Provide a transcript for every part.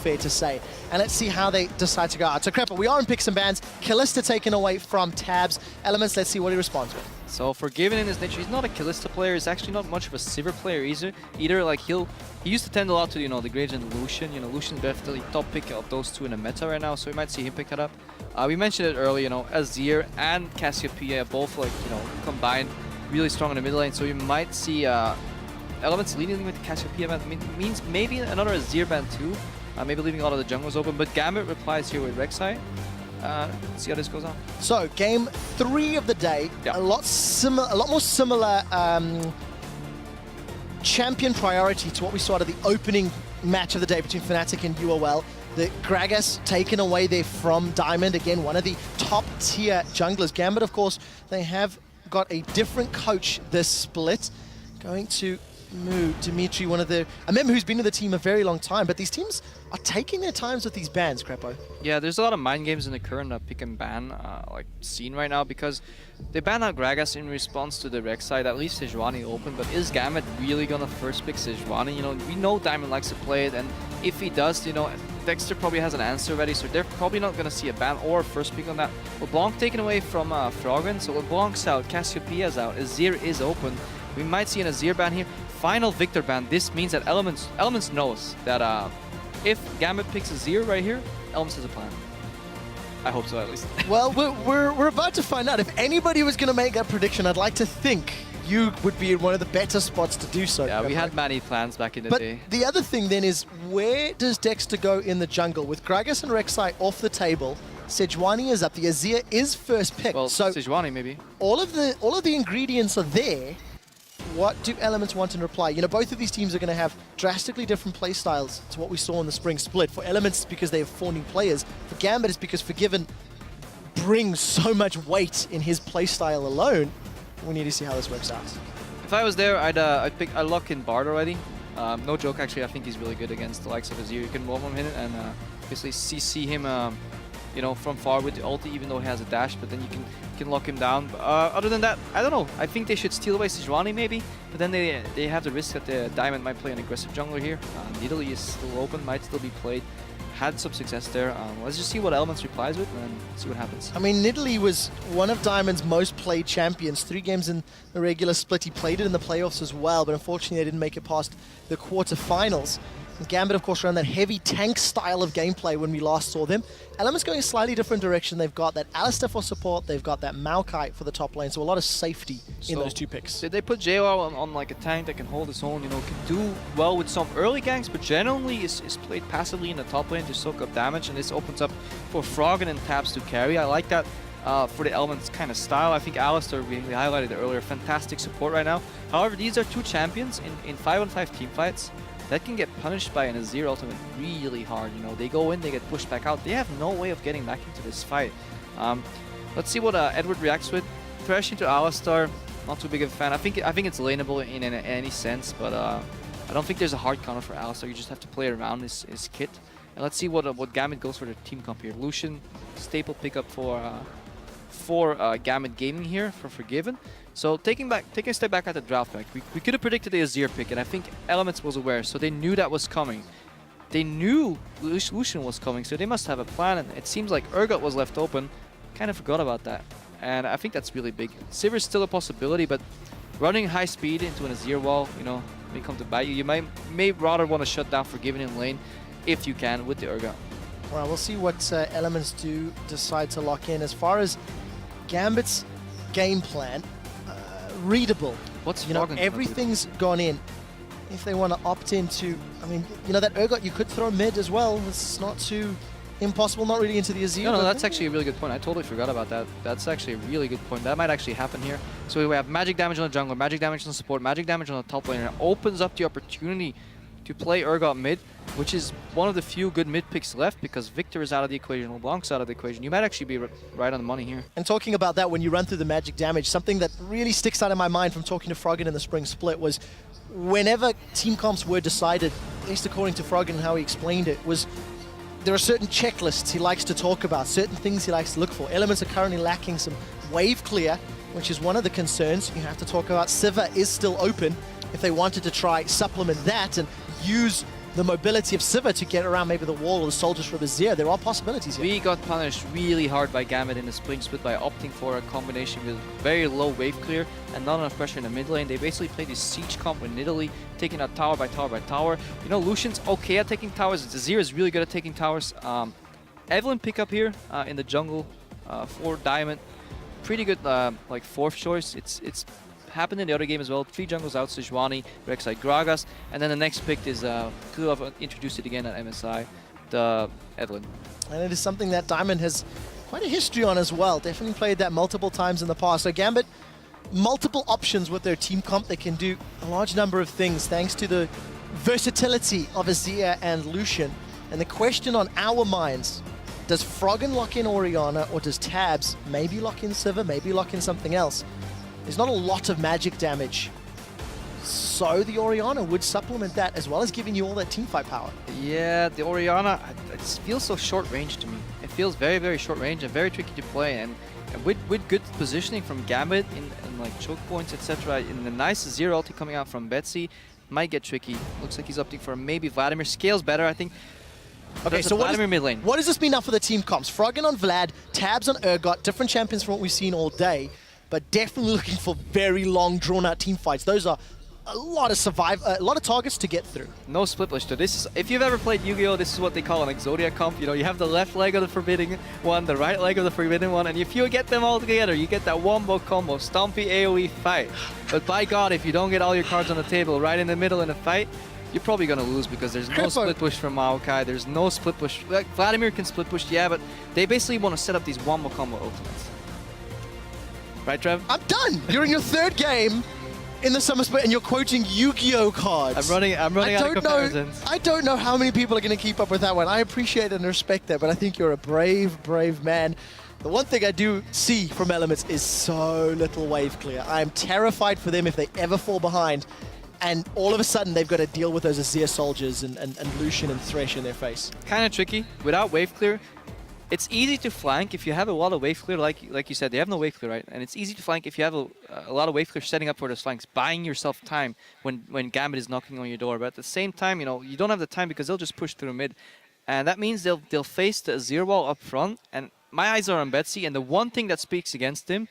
fair to say. And let's see how they decide to go out. So Crepper, we are in picks and bans. Kalista taken away from Tabs. Elements, let's see what he responds with. So Forgiven in his nature, he's not a Kalista player. He's actually not much of a Sivir player either. Like he used to tend a lot to the Gradient and Lucian. Lucian's definitely top pick of those two in the meta right now, so we might see him pick that up. We mentioned it earlier, Azir and Cassiopeia both combined really strong in the mid lane, so you might see Elements leading with Cassiopeia ban. Means maybe another Azir ban too. Maybe leaving a lot of the jungles open, but Gambit replies here with Rek'Sai. Let's see how this goes on. So game 3 of the day, yeah. a lot more similar champion priority to what we saw at the opening match of the day between Fnatic and UOL. The Gragas taken away there from Diamond, again one of the top tier junglers. Gambit, of course, they have got a different coach this split, going to Dimitri, a member who's been in the team a very long time, but these teams are taking their times with these bans, Crepo. Yeah, there's a lot of mind games in the current pick and ban scene right now, because they banned out Gragas in response to the Rek'Sai that leaves Sejuani open, but is Gambit really gonna first pick Sejuani? We know Diamond likes to play it, and if he does, Dexter probably has an answer ready, so they're probably not gonna see a ban or a first pick on that. LeBlanc taken away from Froggen, so LeBlanc's out, Cassiopeia's out, Azir is open. We might see an Azir ban here. Final Victor ban. This means that Elements knows that if Gambit picks Azir right here, Elements has a plan. I hope so, at least. Well, we're about to find out. If anybody was going to make that prediction, I'd like to think you would be in one of the better spots to do so. Yeah, we had many plans back in the day. But the other thing then is, where does Dexter go in the jungle? With Gragas and Rek'Sai off the table, Sejuani is up. The Azir is first pick. Well, so Sejuani maybe. All of the ingredients are there. What do Elements want in reply? Both of these teams are going to have drastically different play styles to what we saw in the spring split. For Elements, it's because they have 4 new players. For Gambit, it's because Forgiven brings so much weight in his play style alone. We need to see how this works out. If I was there, I'd lock in Bard already. No joke, actually, I think he's really good against the likes of Azir. You can one hit it and basically CC him from far with the ulti, even though he has a dash, but then you can lock him down. Other than that, I don't know. I think they should steal away Sejuani maybe, but then they have the risk that the Diamond might play an aggressive jungler here. Nidalee is still open, might still be played. Had some success there. Let's just see what Elements replies with and see what happens. I mean, Nidalee was one of Diamond's most played champions. 3 games in the regular split. He played it in the playoffs as well, but unfortunately they didn't make it past the quarterfinals. Gambit, of course, ran that heavy tank style of gameplay when we last saw them. Elements going a slightly different direction. They've got that Alistar for support. They've got that Maokai for the top lane. So a lot of safety in those 2 picks. Did they put JOR on like a tank that can hold its own, can do well with some early ganks, but generally is played passively in the top lane to soak up damage, and this opens up for Froggen and Tabs to carry. I like that for the Elements kind of style. I think Alistar, we highlighted it earlier, fantastic support right now. However, these are 2 champions in 5-on-5 team fights that can get punished by an Azir ultimate really hard. They go in, they get pushed back out. They have no way of getting back into this fight. Let's see what Edward reacts with. Thresh into Alistar, not too big of a fan. I think it's laneable in any sense, but I don't think there's a hard counter for Alistar. You just have to play around his kit. And let's see what Gambit goes for the team comp here. Lucian, staple pickup for Gambit Gaming here for Forgiven. So taking a step back at the draft pack, we could have predicted the Azir pick, and I think Elements was aware, so they knew that was coming. They knew Lucian was coming, so they must have a plan, and it seems like Urgot was left open. Kind of forgot about that, and I think that's really big. Sivir is still a possibility, but running high speed into an Azir wall, may come to bite you. You may rather want to shut down Forgiven in lane if you can with the Urgot. Well, we'll see what Elements do decide to lock in. As far as Gambit's game plan, readable. What's everything's gone in. If they want to opt into, that Urgot you could throw mid as well. It's not too impossible, not really into the Azir. No, that's actually a really good point. I totally forgot about that. That's actually a really good point. That might actually happen here. So we have magic damage on the jungler, magic damage on the support, magic damage on the top lane. It opens up the opportunity to play Urgot mid, which is one of the few good mid picks left, because Victor is out of the equation, LeBlanc's out of the equation. You might actually be right on the money here. And talking about that, when you run through the magic damage, something that really sticks out in my mind from talking to Froggen in the spring split was whenever team comps were decided, at least according to Froggen and how he explained it, was there are certain checklists he likes to talk about, certain things he likes to look for. Elements are currently lacking some wave clear, which is one of the concerns you have to talk about. Sivir is still open if they wanted to try supplement that and use the mobility of Sivir to get around maybe the wall or the soldiers from Azir, there are possibilities here. We got punished really hard by Gambit in the spring split by opting for a combination with very low wave clear and not enough pressure in the mid lane. They basically played this siege comp with Nidalee, taking out tower by tower by tower. You know, Lucian's okay at taking towers. Azir is really good at taking towers. Evelyn pick up here in the jungle for Diamond. Pretty good like fourth choice. It's happened in the other game as well. 3 jungles out, Sejuani, Rek'Sai, Gragas, and then the next pick is could have introduced it again at MSI, the Evelyn. And it is something that Diamond has quite a history on as well. Definitely played that multiple times in the past. So Gambit, multiple options with their team comp. They can do a large number of things thanks to the versatility of Azir and Lucian. And the question on our minds, does Froggen lock in Orianna or does Tabs maybe lock in Sivir, maybe lock in something else? There's not a lot of magic damage. So the Orianna would supplement that as well as giving you all that teamfight power. Yeah, the Orianna, it feels so short range to me. It feels very, very short range and very tricky to play. And with good positioning from Gambit in like choke points, etc., in the nice zero ulti coming out from Betsy, might get tricky. Looks like he's opting for maybe Vladimir. Scales better, I think. Okay, so Vladimir mid lane. What does this mean now for the team comps? Froggen on Vlad, Tabs on Urgot, different champions from what we've seen all day, but definitely looking for very long, drawn-out team fights. Those are a lot of targets to get through. No split push. So this is, if you've ever played Yu-Gi-Oh, this is what they call an Exodia comp. You know, you have the left leg of the forbidden one, the right leg of the forbidden one, and if you get them all together, you get that wombo combo, Stompy AoE fight. But by God, if you don't get all your cards on the table right in the middle in a fight, you're probably gonna lose because there's no split push from Maokai. There's no split push. Like, Vladimir can split push, yeah, but they basically want to set up these wombo combo ultimates. Right, Trev? I'm done. You're in your 3rd game in the summer split, and you're quoting Yu-Gi-Oh cards. I'm running out of comparisons. I don't know how many people are going to keep up with that one. I appreciate and respect that, but I think you're a brave, brave man. The one thing I do see from Elements is so little wave clear. I'm terrified for them if they ever fall behind, and all of a sudden they've got to deal with those Azir soldiers and Lucian and Thresh in their face. Kind of tricky. Without wave clear, it's easy to flank if you have a lot of wave clear, like you said, they have no wave clear, right? And it's easy to flank if you have a lot of wave clear setting up for those flanks, buying yourself time when Gambit is knocking on your door. But at the same time, you know, you don't have the time because they'll just push through mid. And that means they'll face the Azir wall up front. And my eyes are on Betsy, and the one thing that speaks against him,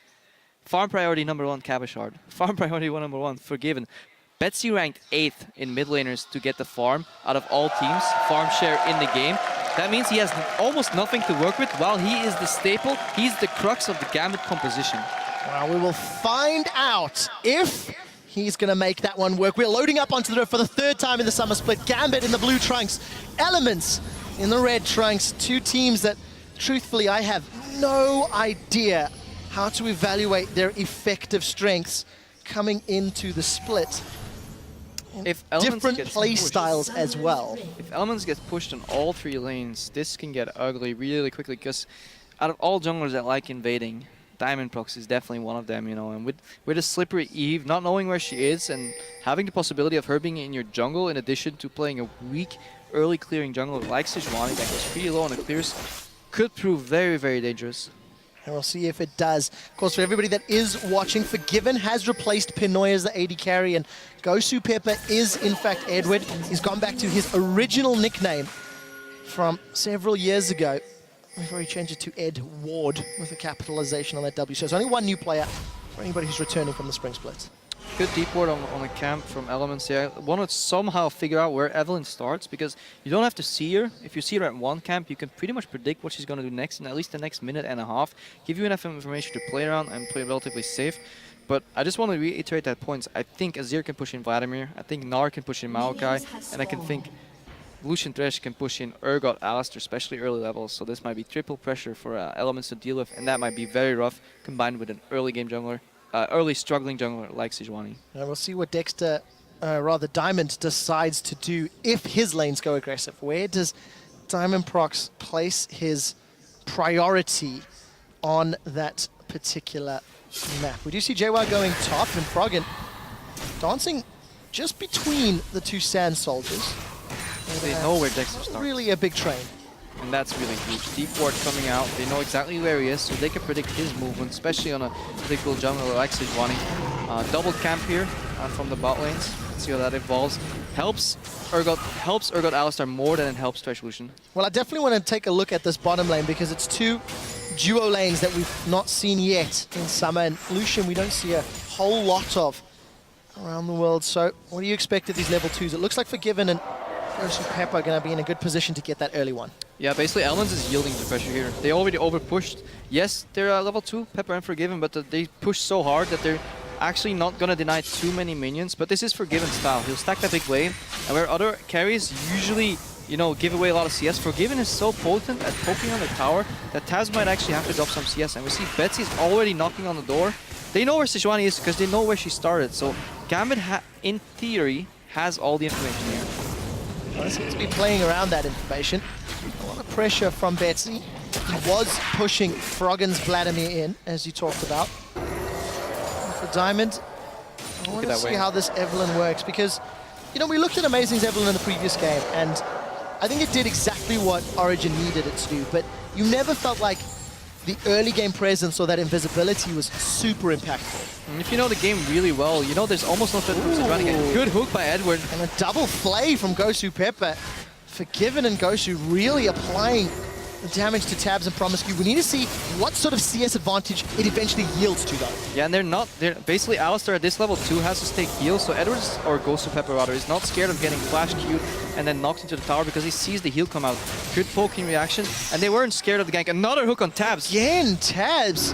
farm priority number 1, Cabashard. Farm priority number 1, Forgiven. Betsy ranked 8th in mid laners to get the farm out of all teams, farm share in the game. That means he has almost nothing to work with, while he is the staple. He's the crux of the Gambit composition. Well, we will find out if he's going to make that one work. We're loading up onto the roof for the 3rd time in the summer split. Gambit in the blue trunks, Elements in the red trunks. 2 teams that, truthfully, I have no idea how to evaluate their effective strengths coming into the split. If different play styles as well. If Elements gets pushed on all 3 lanes, this can get ugly really quickly, because out of all junglers that like invading, Diamond Prox is definitely one of them, you know. And with a slippery Eve, not knowing where she is, and having the possibility of her being in your jungle, in addition to playing a weak early clearing jungler like Sejuani that goes pretty low on the clears, could prove very, very dangerous. And we'll see if it does. Of course, for everybody that is watching, Forgiven has replaced Pinoy as the AD carry, and Gosu Pepper is, in fact, Edward. He's gone back to his original nickname from several years ago. Before he changed it to Ed Ward with a capitalization on that W. So there's only 1 new player for anybody who's returning from the spring split. Good deep ward on the camp from Elements here. I want to somehow figure out where Evelyn starts, because you don't have to see her. If you see her at 1 camp, you can pretty much predict what she's going to do next in at least the next minute and a half. Give you enough information to play around and play relatively safe. But I just want to reiterate that point. I think Azir can push in Vladimir. I think Gnar can push in Maokai. And I can think Lucian Thresh can push in Urgot, Alistair, especially early levels. So this might be triple pressure for Elements to deal with. And that might be very rough, combined with an early game jungler. Early struggling jungler like Sejuani. And we'll see what Dexter, Diamond, decides to do if his lanes go aggressive. Where does Diamond Prox place his priority on that particular map? We do see JY going top, and Froggen dancing just between the 2 Sand Soldiers. They know where Dexter starts. Really a big train. And that's really huge. Deep ward coming out. They know exactly where he is, so they can predict his movement, especially on a predictable jungler like Sejuani. Double camp here from the bot lanes. See how that evolves. Helps Urgot Alistar more than it helps Trishlution. Well, I definitely want to take a look at this bottom lane because it's two duo lanes that we've not seen yet in summer, and Lucian we don't see a whole lot of around the world. So what do you expect of these level 2s? It looks like Forgiven and Pepper are going to be in a good position to get that early one. Yeah, basically Elements is yielding the pressure here. They already overpushed. Yes, they're level 2, Pepper and Forgiven, but they push so hard that they're actually not going to deny too many minions. But this is Forgiven style. He'll stack that big wave, and where other carries usually, you know, give away a lot of CS, Forgiven is so potent at poking on the tower that Taz might actually have to drop some CS. And we see Betsy's already knocking on the door. They know where Sejuani is because they know where she started. So Gambit, in theory, has all the information here. Well, seems to be playing around that information. A lot of pressure from Betsy. He was pushing Froggen's Vladimir in, as you talked about. And for Diamond, I want to see how this Evelyn works because, you know, we looked at Amazing's Evelyn in the previous game, and I think it did exactly what Origin needed it to do, but you never felt like the early game presence or that invisibility was super impactful. And if you know the game really well, you know there's almost no threat from Sejuani. Good hook by Edward. And a double flay from Gosu Pepper. Forgiven and Gosu really applying the damage to Tabs and Promiscu. We need to see what sort of CS advantage it eventually yields to, though. Yeah, and they're basically Alistar at this level 2 has to stake heal, so Edwards, or Gosu Pepper rather, is not scared of getting flash queued and then knocked into the tower because he sees the heal come out. Good poking reaction, and they weren't scared of the gank. Another hook on Tabs. Again, Tabs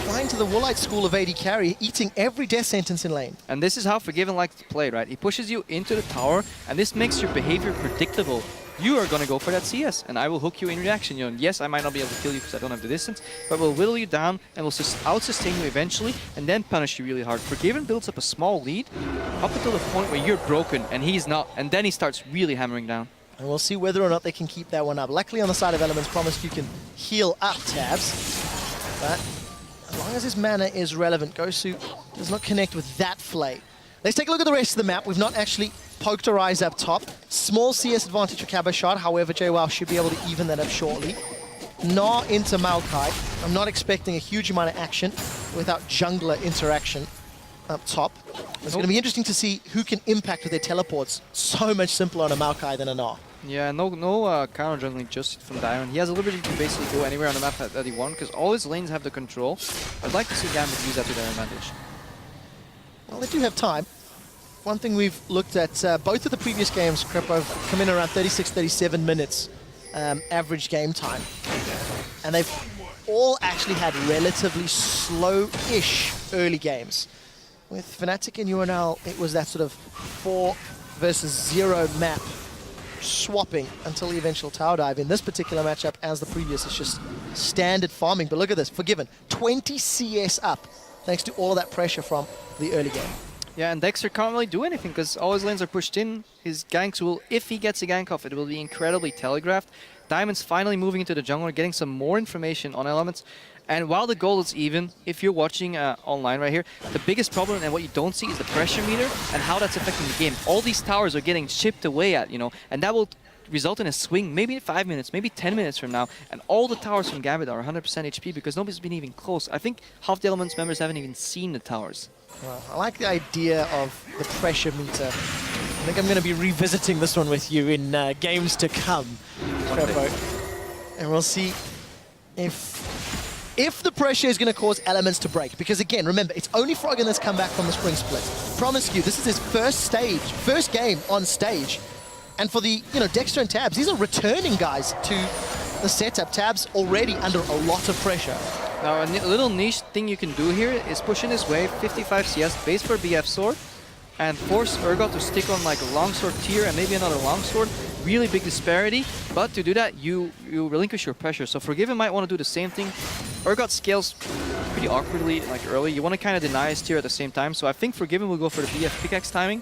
flying to the Woolite school of AD carry, eating every death sentence in lane. And this is how Forgiven likes to play, right? He pushes you into the tower, and this makes your behavior predictable. You are going to go for that CS, and I will hook you in reaction. You know, yes, I might not be able to kill you because I don't have the distance, but we'll whittle you down and we'll out-sustain you eventually and then punish you really hard. Forgiven builds up a small lead up until the point where you're broken and he's not, and then he starts really hammering down. And we'll see whether or not they can keep that one up. Luckily on the side of Elements, Promise you can heal up Tabs, but as long as his mana is relevant, Gosu does not connect with that flay. Let's take a look at the rest of the map. We've not actually poked our eyes up top. Small CS advantage for Cabo Shot, however, JWoww should be able to even that up shortly. Gnaw into Maokai. I'm not expecting a huge amount of action without jungler interaction up top. It's going to be interesting to see who can impact with their teleports. So much simpler on a Maokai than a Gnaw. Yeah, no counter jungling just from Diamond. He has a liberty to basically go anywhere on the map that he wants because all his lanes have the control. I'd like to see Gambit use that to their advantage. Well, they do have time. One thing we've looked at, both of the previous games, Crepo, have come in around 36-37 minutes average game time. And they've all actually had relatively slow-ish early games. With Fnatic and UNL, it was that sort of 4 versus 0 map swapping until the eventual tower dive. In this particular matchup, as the previous, it's just standard farming. But look at this, Forgiven, 20 CS up, thanks to all of that pressure from the early game. Yeah, and Dexter can't really do anything because all his lanes are pushed in. His ganks will, if he gets a gank off, it will be incredibly telegraphed. Diamond's finally moving into the jungle, getting some more information on Elements. And while the goal is even, if you're watching online right here, the biggest problem and what you don't see is the pressure meter and how that's affecting the game. All these towers are getting chipped away at, you know, and that will result in a swing maybe 5 minutes, maybe 10 minutes from now, and all the towers from Gambit are 100% HP because nobody's been even close. I think half the Elements members haven't even seen the towers. Well, I like the idea of the pressure meter. I think I'm going to be revisiting this one with you in games to come, Crepo. And we'll see if the pressure is going to cause Elements to break. Because again, remember, it's only Froggen that's come back from the spring split. Promiscu, this is his first game on stage. And for the, Dexter and Tabs, these are returning guys to the setup. Tabs already under a lot of pressure. Now, a little niche thing you can do here is push in his wave, 55 CS, base for BF sword, and force Urgot to stick on like a longsword tier and maybe another longsword. Really big disparity, but to do that, you relinquish your pressure. So Forgiven might want to do the same thing. Urgot scales pretty awkwardly, like early. You want to kind of deny his tier at the same time. So I think Forgiven will go for the BF pickaxe timing,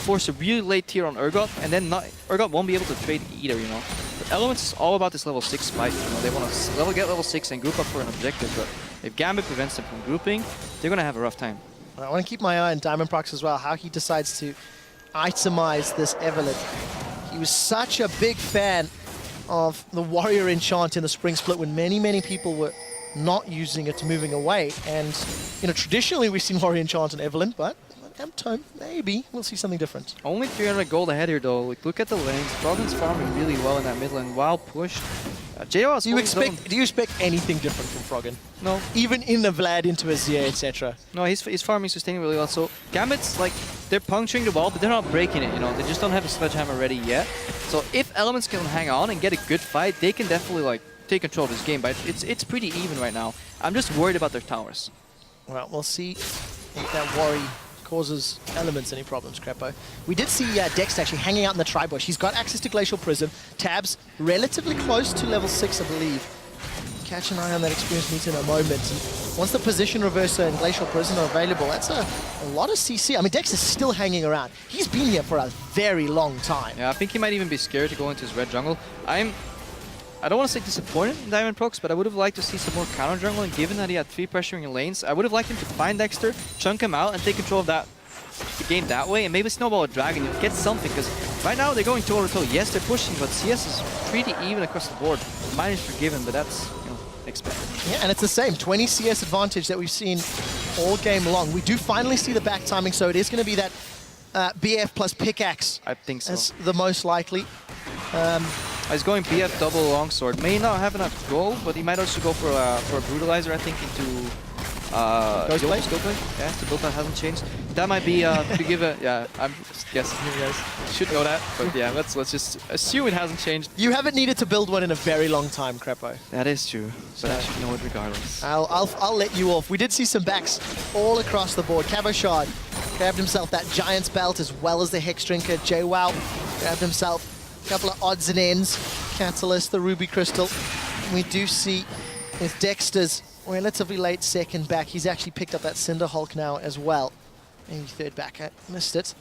force a really late tier on Urgot, and then Urgot won't be able to trade either, you know. But Elements is all about this level 6 spike. You know, they want to get level 6 and group up for an objective, but if Gambit prevents them from grouping, they're going to have a rough time. I want to keep my eye on Diamond Prox as well, how he decides to itemize this Evelyn. He was such a big fan of the Warrior Enchant in the Spring Split when many people were not using it, moving away. And, traditionally we've seen Warrior Enchant and Evelyn, but Tome, maybe we'll see something different. Only 300 gold ahead here though. Like, look at the lanes. Froggen's farming really well in that mid lane. While pushed. JO's Do you expect anything different from Froggen? No. Even in the Vlad into a Zia, etc. No, he's farming, sustaining really well. So Gambit's like, they're puncturing the wall, but they're not breaking it, you know. They just don't have a sledgehammer ready yet. So if Elements can hang on and get a good fight, they can definitely like take control of this game. But it's pretty even right now. I'm just worried about their towers. Well, we'll see if that worry causes Elements any problems, Crepo. We did see Dex actually hanging out in the tri-bush. He's got access to Glacial Prism. Tabs relatively close to level 6, I believe. Catch an eye on that experience meter in a moment. And once the position reverser and Glacial Prism are available, that's a lot of CC. I mean, Dex is still hanging around. He's been here for a very long time. Yeah, I think he might even be scared to go into his red jungle. I don't want to say disappointed in Diamond Prox, but I would have liked to see some more counter jungling, given that he had 3 pressuring lanes. I would have liked him to find Dexter, chunk him out, and take control of the game that way, and maybe snowball a dragon. You get something, because right now they're going toe-to-toe. Yes, they're pushing, but CS is pretty even across the board. Mine is forgiven, but that's, you know, expected. Yeah, and it's the same 20 CS advantage that we've seen all game long. We do finally see the back timing, so it is going to be that BF plus pickaxe. I think so. That's the most likely. He's going BF double longsword. May not have enough gold, but he might also go for a brutalizer, I think, into Ghostblade. Yeah, the build that hasn't changed. That might be to give a I'm guessing you guys should know that, but yeah, let's just assume it hasn't changed. You haven't needed to build one in a very long time, Crepo. That is true, but I should know it regardless. I'll let you off. We did see some backs all across the board. Cabochard grabbed himself that Giant's Belt as well as the Hex Drinker. JWoww grabbed himself a couple of odds and ends. Catalyst, the Ruby Crystal. We do see with Dexter's relatively late second back, he's actually picked up that Cinder Hulk now as well. Maybe third back, I missed it.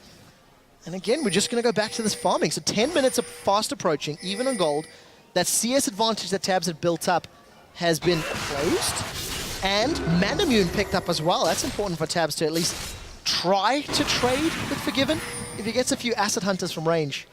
And again, we're just going to go back to this farming. So 10 minutes of fast approaching, even on gold. That CS advantage that Tabs had built up has been closed. And Manamune picked up as well. That's important for Tabs to at least try to trade with Forgiven. If he gets a few Acid Hunters from range,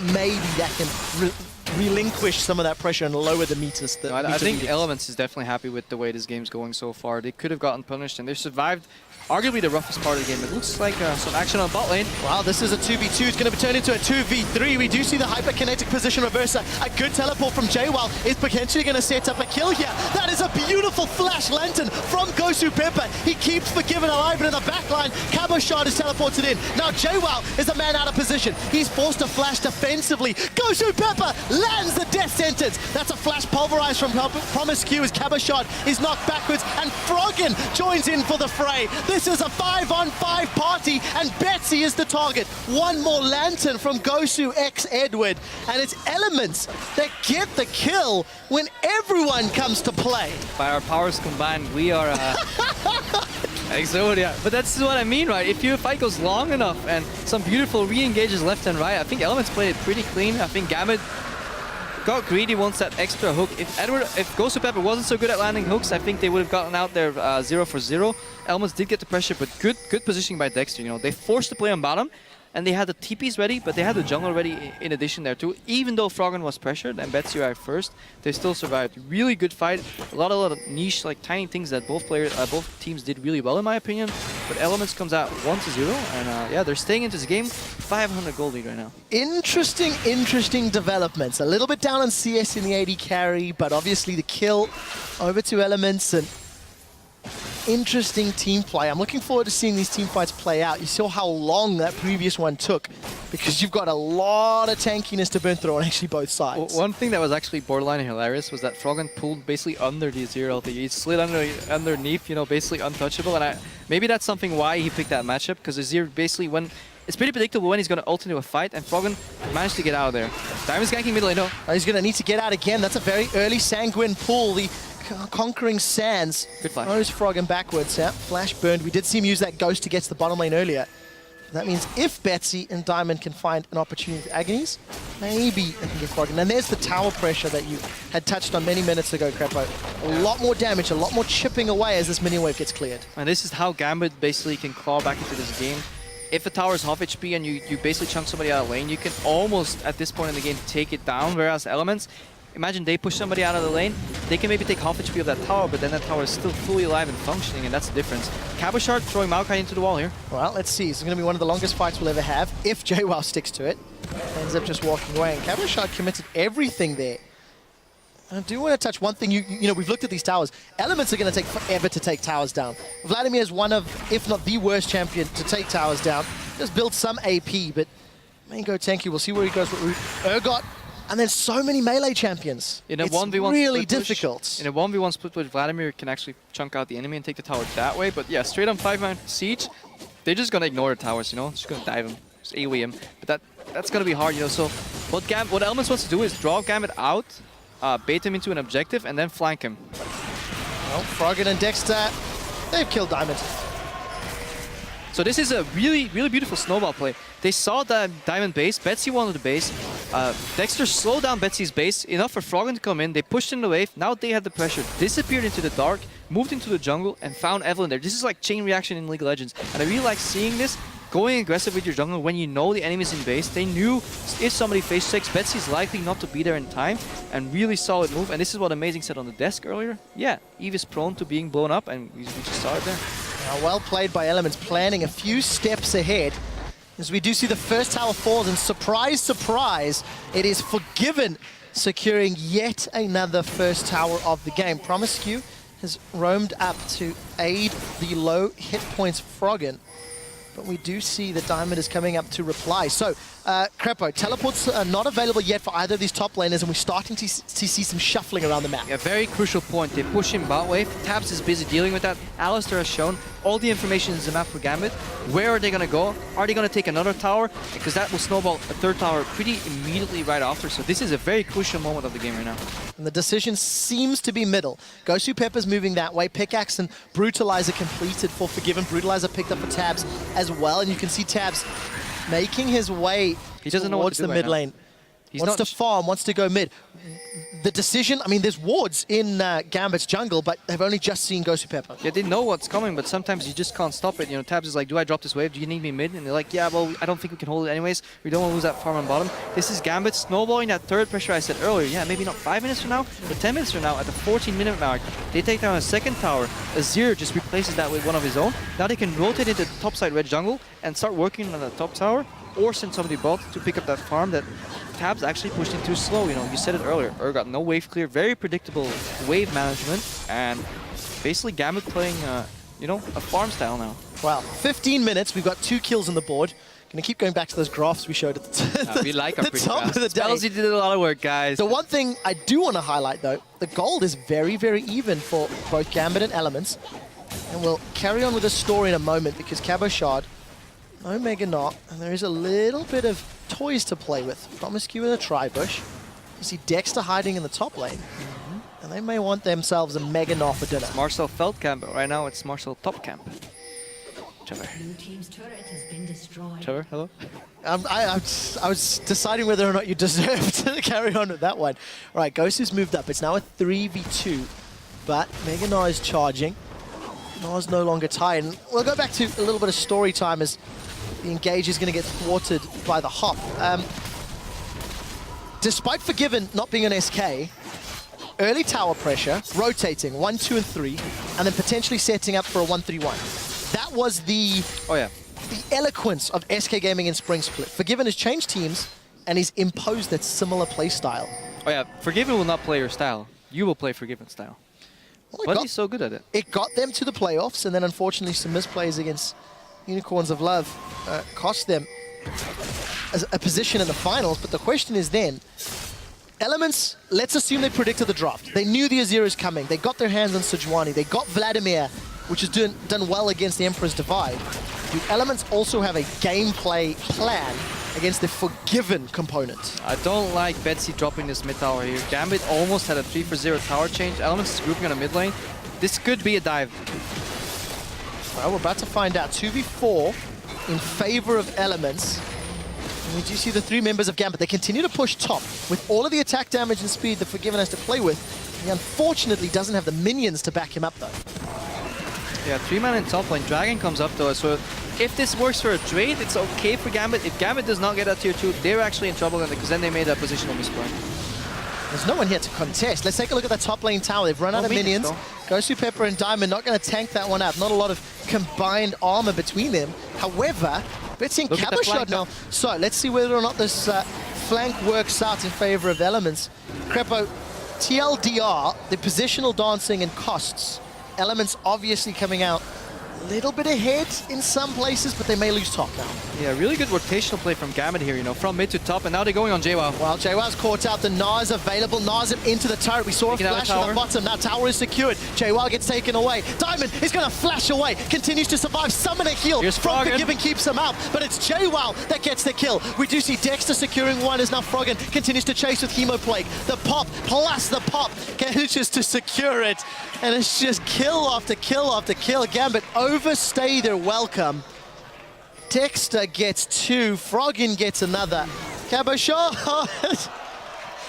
maybe that can relinquish some of that pressure and lower the meters. I think Elements is definitely happy with the way this game's going so far. They could have gotten punished, and they survived arguably the roughest part of the game. It looks like some action on bot lane. Wow, this is a 2v2. It's going to be turned into a 2v3. We do see the hyperkinetic position reverser. A good teleport from JWoww is potentially going to set up a kill here. That is a beautiful flash lantern from Gosu Pepper. He keeps Forgiven alive, and in the backline, Cabochard is teleported in. Now JWoww is a man out of position. He's forced to flash defensively. Gosu Pepper lands the death sentence. That's a flash pulverized from Promiscu as Cabochard is knocked backwards, and Froggen joins in for the fray. This is a 5-on-5 party, and Betsy is the target. One more lantern from Gosu x Edward, and it's Elements that get the kill when everyone comes to play. By our powers combined, we are Exodia. But that's what I mean, right? If your fight goes long enough and some beautiful re-engages left and right, I think Elements played it pretty clean. I think Gambit got greedy once that extra hook. If Gosu Pepper wasn't so good at landing hooks, I think they would have gotten out there 0 for 0. Elements did get the pressure, but good positioning by Dexter. You know, they forced the play on bottom, and they had the TPs ready, but they had the jungle ready in addition there too. Even though Froggen was pressured and Betsy arrived first, they still survived. Really good fight. A lot of niche, like tiny things that both teams did really well in my opinion. But Elements comes out 1-0, and yeah, they're staying into this game. 500 gold lead right now. Interesting developments. A little bit down on CS in the AD carry, but obviously the kill over to Elements, and interesting team play. I'm looking forward to seeing these team fights play out. You saw how long that previous one took, because you've got a lot of tankiness to burn through on actually both sides. One thing that was actually borderline hilarious was that Froggen pulled basically under the 0 LT. He slid underneath, you know, basically untouchable. And maybe that's something why he picked that matchup, because Azir basically, when it's pretty predictable when he's going to ult into a fight, and Froggen managed to get out of there. Diamond's ganking mid lane, no. He's going to need to get out again. That's a very early Sanguine pull. The Conquering Sands. Good flash. Throws Froggen backwards. Yeah, flash burned. We did see him use that ghost to get to the bottom lane earlier. That means if Betsy and Diamond can find an opportunity with Agonies, maybe they can get Froggen. And there's the tower pressure that you had touched on many minutes ago, Crepo. A lot more damage, a lot more chipping away as this minion wave gets cleared. And this is how Gambit basically can claw back into this game. If a tower is half HP and you basically chunk somebody out of lane, you can almost, at this point in the game, take it down. Whereas Elements, imagine they push somebody out of the lane, they can maybe take half HP of that tower, but then that tower is still fully alive and functioning, and that's the difference. Cabochard throwing Maokai into the wall here. Well, let's see. This is going to be one of the longest fights we'll ever have, if JWoww sticks to it. Ends up just walking away, and Cabochard committed everything there. I do want to touch one thing. You know, we've looked at these towers. Elements are going to take forever to take towers down. Vladimir is one of, if not the worst champion to take towers down. Just build some AP, but Mango Tenki, we'll see where he goes with Root. Urgot, and then so many melee champions. In a it's 1v1 really split push, difficult. in a 1v1 split push, Vladimir can actually chunk out the enemy and take the tower that way. But yeah, straight on 5-man siege, they're just going to ignore the towers, you know? Just going to dive him, just AoE him. But that's going to be hard, you know? So what Elements wants to do is draw Gambit out, bait him into an objective, and then flank him. Well, Froggen and Dexter, they've killed Diamond. So this is a really, really beautiful snowball play. They saw the Diamond base, Betsy wanted the base. Dexter slowed down Betsy's base, enough for Froggen to come in. They pushed in the wave, now they had the pressure, disappeared into the dark, moved into the jungle, and found Evelyn there. This is like chain reaction in League of Legends. And I really like seeing this, going aggressive with your jungle when you know the enemy's in base. They knew if somebody face checks, Betsy's likely not to be there in time, and really solid move. And this is what Amazing said on the desk earlier. Yeah, Eve is prone to being blown up, and we just saw it there. Now, well played by Elements, planning a few steps ahead. As we do see the first tower falls, and surprise, surprise, it is Forgiven securing yet another first tower of the game. Promiscu has roamed up to aid the low hit points Froggen, but we do see that Diamond is coming up to reply. So, Crepo, teleports are not available yet for either of these top laners, and we're starting to see some shuffling around the map. Yeah, very crucial point. They push him bot wave. Tabs is busy dealing with that. Alistair has shown all the information in the map for Gambit. Where are they going to go? Are they going to take another tower? Because that will snowball a third tower pretty immediately right after. So this is a very crucial moment of the game right now. And the decision seems to be middle. Gosu Pepper's moving that way. Pickaxe and Brutalizer completed for Forgiven. Brutalizer picked up for Tabs as well. And you can see Tabs making his way towards the mid lane. Wants to farm, wants to go mid. The decision, I mean, there's wards in Gambit's jungle, but they've only just seen Gosu Pepper. Yeah, they know what's coming, but sometimes you just can't stop it. You know, Tabs is like, do I drop this wave? Do you need me mid? And they're like, yeah, well, I don't think we can hold it anyways. We don't want to lose that farm on bottom. This is Gambit snowballing that third pressure I said earlier. Yeah, maybe not 5 minutes from now, but 10 minutes from now at the 14-minute mark. They take down a second tower. Azir just replaces that with one of his own. Now they can rotate into the topside red jungle and start working on the top tower, or send somebody bot to pick up that farm that Tabs actually pushed in too slow. You know, you said it earlier. Got no wave clear, very predictable wave management, and basically Gambit playing, you know, a farm style now. Wow, 15 minutes. We've got 2 kills on the board. Gonna keep going back to those graphs we showed at the, we like our the top of the day. Spellsy did a lot of work, guys. The one thing I do want to highlight, though, the gold is very, very even for both Gambit and Elements. And we'll carry on with the story in a moment, because Cabochard, no Mega Knot, and there is a little bit of toys to play with. Promiscu in a tri-bush. You see Dexter hiding in the top lane. And they may want themselves a Mega Knot for dinner. It's Marcel Feld camp, but right now it's Marcel top camp. Trevor. Blue team's turret has been destroyed. Trevor, hello? I was deciding whether or not you deserve to carry on with that one. All right, Gosu's moved up. It's now a 3v2, but Mega Knot is charging. Knot's no longer tied. And we'll go back to a little bit of story time as the engage is going to get thwarted by the hop. Despite Forgiven not being an SK, early tower pressure, rotating 1, 2, and 3, and then potentially setting up for a 1-3-1. That was the eloquence of SK Gaming in Spring Split. Forgiven has changed teams, and he's imposed that similar play style. Oh yeah, Forgiven will not play your style. You will play Forgiven style. Well, but he's so good at it. It got them to the playoffs, and then unfortunately some misplays against Unicorns of Love cost them a position in the finals. But the question is then, Elements, let's assume they predicted the draft. They knew the Azir is coming. They got their hands on Sejuani. They got Vladimir, which has done well against the Emperor's Divide. Do Elements also have a gameplay plan against the Forgiven component? I don't like Betsy dropping this mid tower here. Gambit almost had a 3-for-0 tower change. Elements is grouping on a mid lane. This could be a dive. Well, we're about to find out. 2v4 in favor of Elements. And we do see the 3 members of Gambit. They continue to push top with all of the attack damage and speed that Forgiven has to play with. He unfortunately doesn't have the minions to back him up, though. Yeah, 3-man in top lane. Dragon comes up though, so if this works for a trade, it's okay for Gambit. If Gambit does not get a tier 2, they're actually in trouble because then they made a positional misplay. There's no one here to contest. Let's take a look at the top lane tower. They've run out of minions. Goes through Pepper and Diamond, not going to tank that one out. Not a lot of combined armor between them. However, Betsy and Cabochard now. So let's see whether or not this flank works out in favor of Elements. Crepo, TLDR, the positional dancing and costs. Elements obviously coming out a little bit ahead in some places, but they may lose top now. Yeah, really good rotational play from Gambit here, you know, from mid to top, and now they're going on JWoww. Well, JWoww's caught out. The Gnar is available. Gnar's into the turret. We saw a flash on the bottom. Now tower is secured. JWoww gets taken away. Diamond is going to flash away. Continues to survive. Summon a heal from Forgiven keeps him out, but it's JWoww that gets the kill. We do see Dexter securing one as now Froggen continues to chase with Hemoplague. The pop plus the pop manages to secure it, and it's just kill after kill after kill. Gambit overstay their welcome. Dexter gets two, Froggen gets another. Cabochard!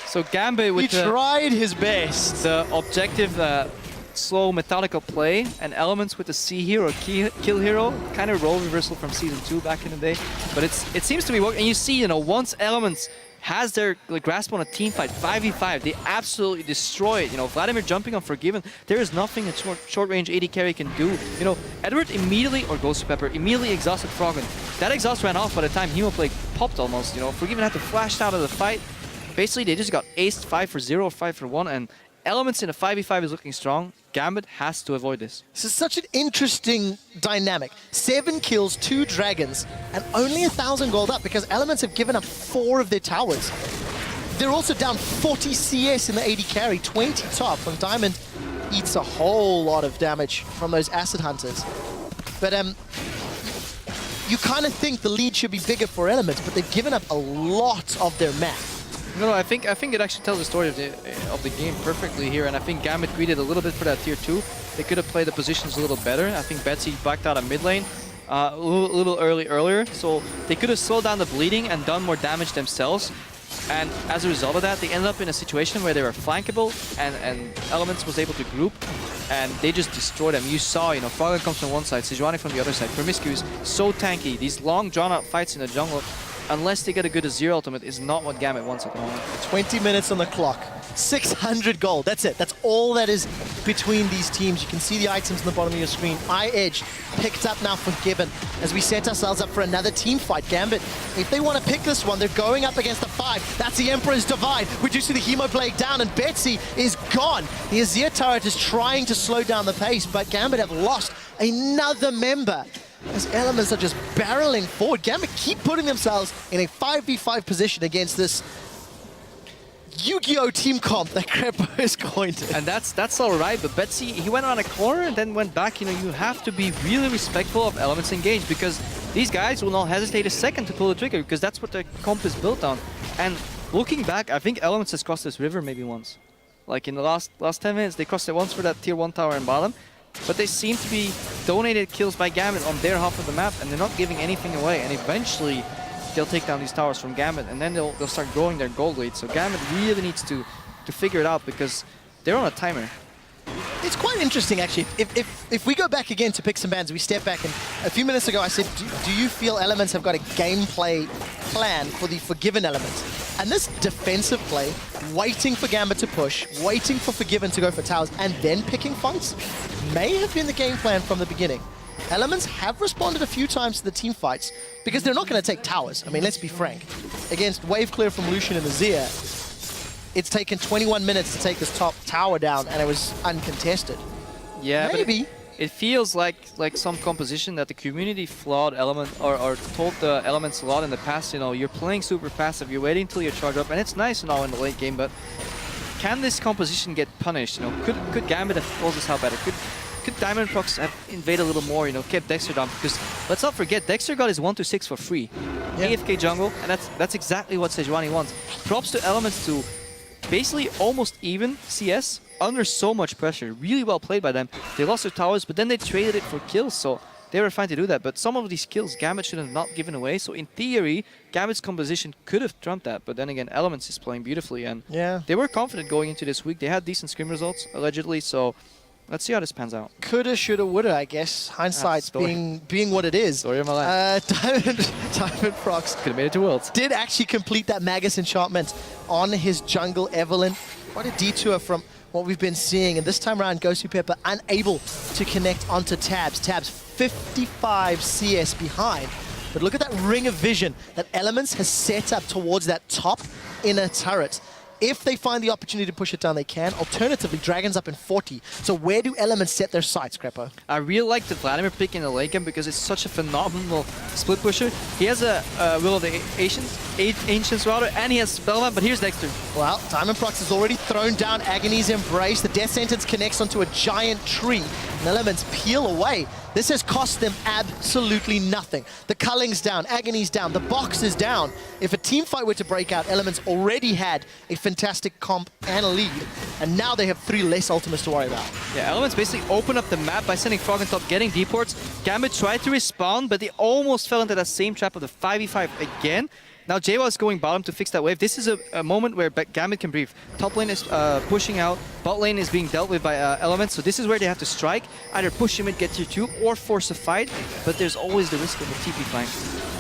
So Gambit with he tried his best. The objective slow methodical play, and Elements with the C hero, kill hero, kind of role reversal from Season 2 back in the day. But it seems to be working, and you see, you know, once Elements has their grasp on a team fight, 5v5, they absolutely destroy it. You know, Vladimir jumping on Forgiven, there is nothing a short range AD carry can do. You know, Edward immediately, or Ghost Pepper, immediately exhausted Froggen. That exhaust ran off by the time Hemoplague popped almost, you know. Forgiven had to flash out of the fight. Basically, they just got aced 5 for 0, 5 for 1, and Elements in a 5v5 is looking strong. Gambit has to avoid this. This is such an interesting dynamic. 7 kills, 2 dragons, and only 1,000 gold up because Elements have given up 4 of their towers. They're also down 40 CS in the AD carry, 20 top, and Diamond eats a whole lot of damage from those Acid Hunters. But you kind of think the lead should be bigger for Elements, but they've given up a lot of their map. No, I think it actually tells the story of the game perfectly here, and I think Gambit greeded a little bit for that tier 2. They could have played the positions a little better. I think Betsy backed out of mid lane a little earlier, so they could have slowed down the bleeding and done more damage themselves. And as a result of that, they ended up in a situation where they were flankable, and Elements was able to group, and they just destroyed them. You saw, you know, Froggen comes from one side, Sejuani from the other side. Promiscuous, so tanky. These long drawn-out fights in the jungle, unless they get a good Azir ultimate, is not what Gambit wants at the moment. 20 minutes on the clock, 600 gold, that's it. That's all that is between these teams. You can see the items on the bottom of your screen. Edge picked up now Forgiven as we set ourselves up for another team fight. Gambit, if they want to pick this one, they're going up against the 5. That's the Emperor's Divide. We do see the Hemoplague down, and Betsy is gone. The Azir turret is trying to slow down the pace, but Gambit have lost another member as Elements are just barreling forward. Gambit keep putting themselves in a 5v5 position against this Yu-Gi-Oh! Team comp that Crepo is going to. And that's all right, but Betsy, he went around a corner and then went back. You know, you have to be really respectful of Elements engage, because these guys will not hesitate a second to pull the trigger, because that's what the comp is built on. And looking back, I think Elements has crossed this river maybe once. Like in the last 10 minutes, they crossed it once for that tier 1 tower in bottom. But they seem to be donated kills by Gambit on their half of the map, and they're not giving anything away. And eventually, they'll take down these towers from Gambit, and then they'll start growing their gold lead. So Gambit really needs to figure it out, because they're on a timer. It's quite interesting, actually. If we go back again to picks and bans, we step back, and a few minutes ago I said, do you feel Elements have got a gameplay plan for the Forgiven element? And this defensive play, waiting for Gambit to push, waiting for Forgiven to go for towers, and then picking fights, may have been the game plan from the beginning. Elements have responded a few times to the team fights because they're not going to take towers. I mean, let's be frank. Against wave clear from Lucian and Azir, it's taken 21 minutes to take this top tower down, and it was uncontested. Yeah, maybe. But it feels like some composition that the community flawed Element or told the Elements a lot in the past. You know, you're playing super passive, you're waiting until you charge up, and it's nice now in the late game, but can this composition get punished? You know, could Gambit have closed this out better? Could Diamond Prox have invaded a little more, you know, kept Dexter down? Because let's not forget, Dexter got his 1-6 for free. Yeah. AFK jungle, and that's exactly what Sejuani wants. Props to Elements to basically almost even CS under so much pressure. Really well played by them. They lost their towers, but then they traded it for kills, so they were fine to do that. But some of these kills Gambit should have not given away, so in theory, Gambit's composition could have trumped that. But then again, Elements is playing beautifully, and yeah, they were confident going into this week. They had decent scrim results, allegedly, so Let's see how this pans out. Coulda, shoulda, woulda, I guess. Hindsight's being what it is. Story of my life. Diamond Prox Could have made it to Worlds. did actually complete that Magus enchantment on his jungle Evelyn. Quite a detour from what we've been seeing. And this time around, Gosu Pepper unable to connect onto Tabs. Tabs 55 CS behind. But look at that ring of vision that Elements has set up towards that top inner turret. If they find the opportunity to push it down, they can. Alternatively, Dragon's up in 40. So where do Elements set their sights, Creppo? I really like the Vladimir pick in the late game because it's such a phenomenal split pusher. He has a Will of the Ancients rather, and he has Spellbound, but here's Dexter. Well, Diamond Prox has already thrown down Agony's Embrace. The Death Sentence connects onto a giant tree. And Elements peel away. This has cost them absolutely nothing. The Culling's down, Agony's down, the box is down. If a team fight were to break out, Elements already had a fantastic comp and a lead, and now they have 3 less ultimates to worry about. Yeah, Elements basically open up the map by sending Frog on top, getting deports. Gambit tried to respawn, but they almost fell into that same trap of the 5v5 again. Now JWoww is going bottom to fix that wave. This is a moment where Gambit can breathe. Top lane is pushing out, bot lane is being dealt with by Elements, so this is where they have to strike. Either push him and get tier 2 or force a fight, but there's always the risk of a TP flank.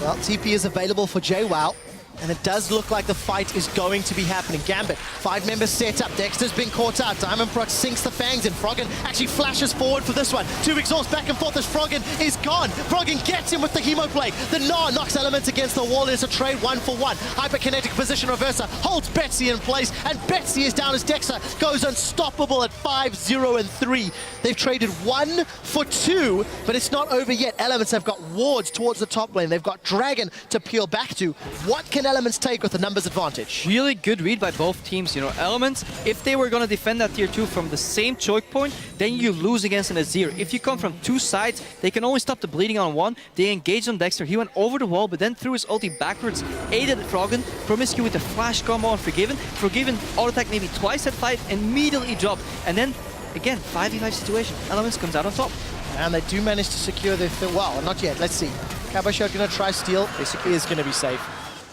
Well, TP is available for JWoww, and it does look like the fight is going to be happening. Gambit, 5 members set up. Dexter's been caught out. Diamond Prox sinks the fangs, and Froggen actually flashes forward for this one. 2 exhausts back and forth as Froggen is gone. Froggen gets him with the Hemoplague. The Gnar knocks Elements against the wall. It's a trade 1-for-1. Hyperkinetic position reverser holds Betsy in place, and Betsy is down as Dexter goes unstoppable at 5-0-3. They've traded 1 for 2, but it's not over yet. Elements have got wards towards the top lane. They've got Dragon to peel back to. What can Elements take with the numbers advantage? Really good read by both teams. You know, Elements, if they were going to defend that tier 2 from the same choke point, then you lose against an Azir. If you come from 2 sides, they can only stop the bleeding on 1. They engaged on Dexter. He went over the wall, but then threw his ulti backwards, aided Froggen, Promiscu with a flash combo on Forgiven. Forgiven auto-attack maybe twice at fight, immediately dropped. And then, again, 5v5 situation. Elements comes out on top. And they do manage to secure their well, not yet. Let's see. Kabasha going to try steal. Basically is going to be safe.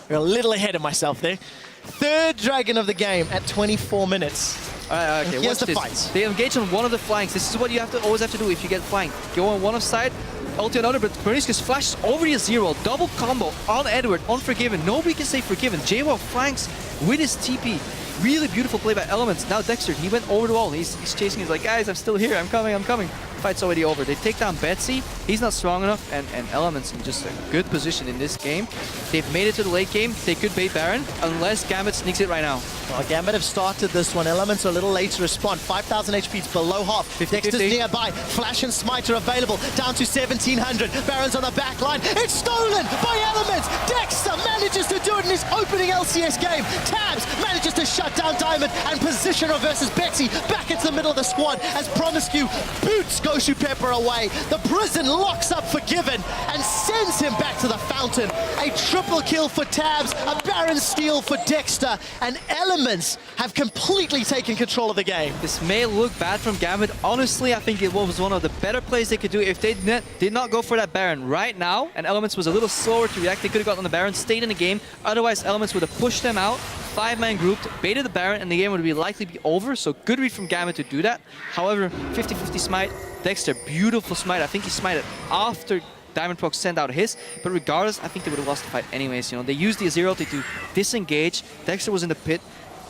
We're a little ahead of myself there. 3rd Dragon of the game at 24 minutes. Okay, here's the this. fight. They engage on one of the flanks. This is what you always have to do if you get flanked. Go on one side, ulti another, but Bernice just flashes over the Azir. Double combo on Edward, on Forgiven. Nobody can say Forgiven. JWoww flanks with his TP. Really beautiful play by Elements. Now Dexter, he went over the wall. He's chasing. He's like, guys, I'm still here. I'm coming. Fight's already over. They take down Betsy. He's not strong enough, and Elements in just a good position in this game. They've made it to the late game. They could bait Baron unless Gambit sneaks it right now. Well, Gambit have started this one. Elements are a little late to respond. 5,000 HP, it's below half. 50, Dexter's 50. nearby. Flash and Smite are available. Down to 1,700. Baron's on the back line. It's stolen by Elements. Dexter manages to do it in his opening LCS game. Tabs manages to shut down Diamond and position her versus Betsy back into the middle of the squad as Promiscu boots Gosu Pepper away. The prison locks up Forgiven and sends him back to the fountain. A triple kill for Tabs, a Baron steal for Dexter, and Elements have completely taken control of the game. This may look bad from Gambit. Honestly, I think it was one of the better plays they could do if they did not go for that Baron right now, and Elements was a little slower to react. They could have gotten the Baron, stayed in the game. Otherwise, Elements would have pushed them out. 5-man grouped, baited the Baron, and the game would likely be over. So good read from Gambit to do that. However, 50-50 smite. Dexter, beautiful smite. I think he smited after Diamond Prox sent out his, but regardless, I think they would have lost the fight anyways. You know, they used the Azir ulti to disengage. Dexter was in the pit.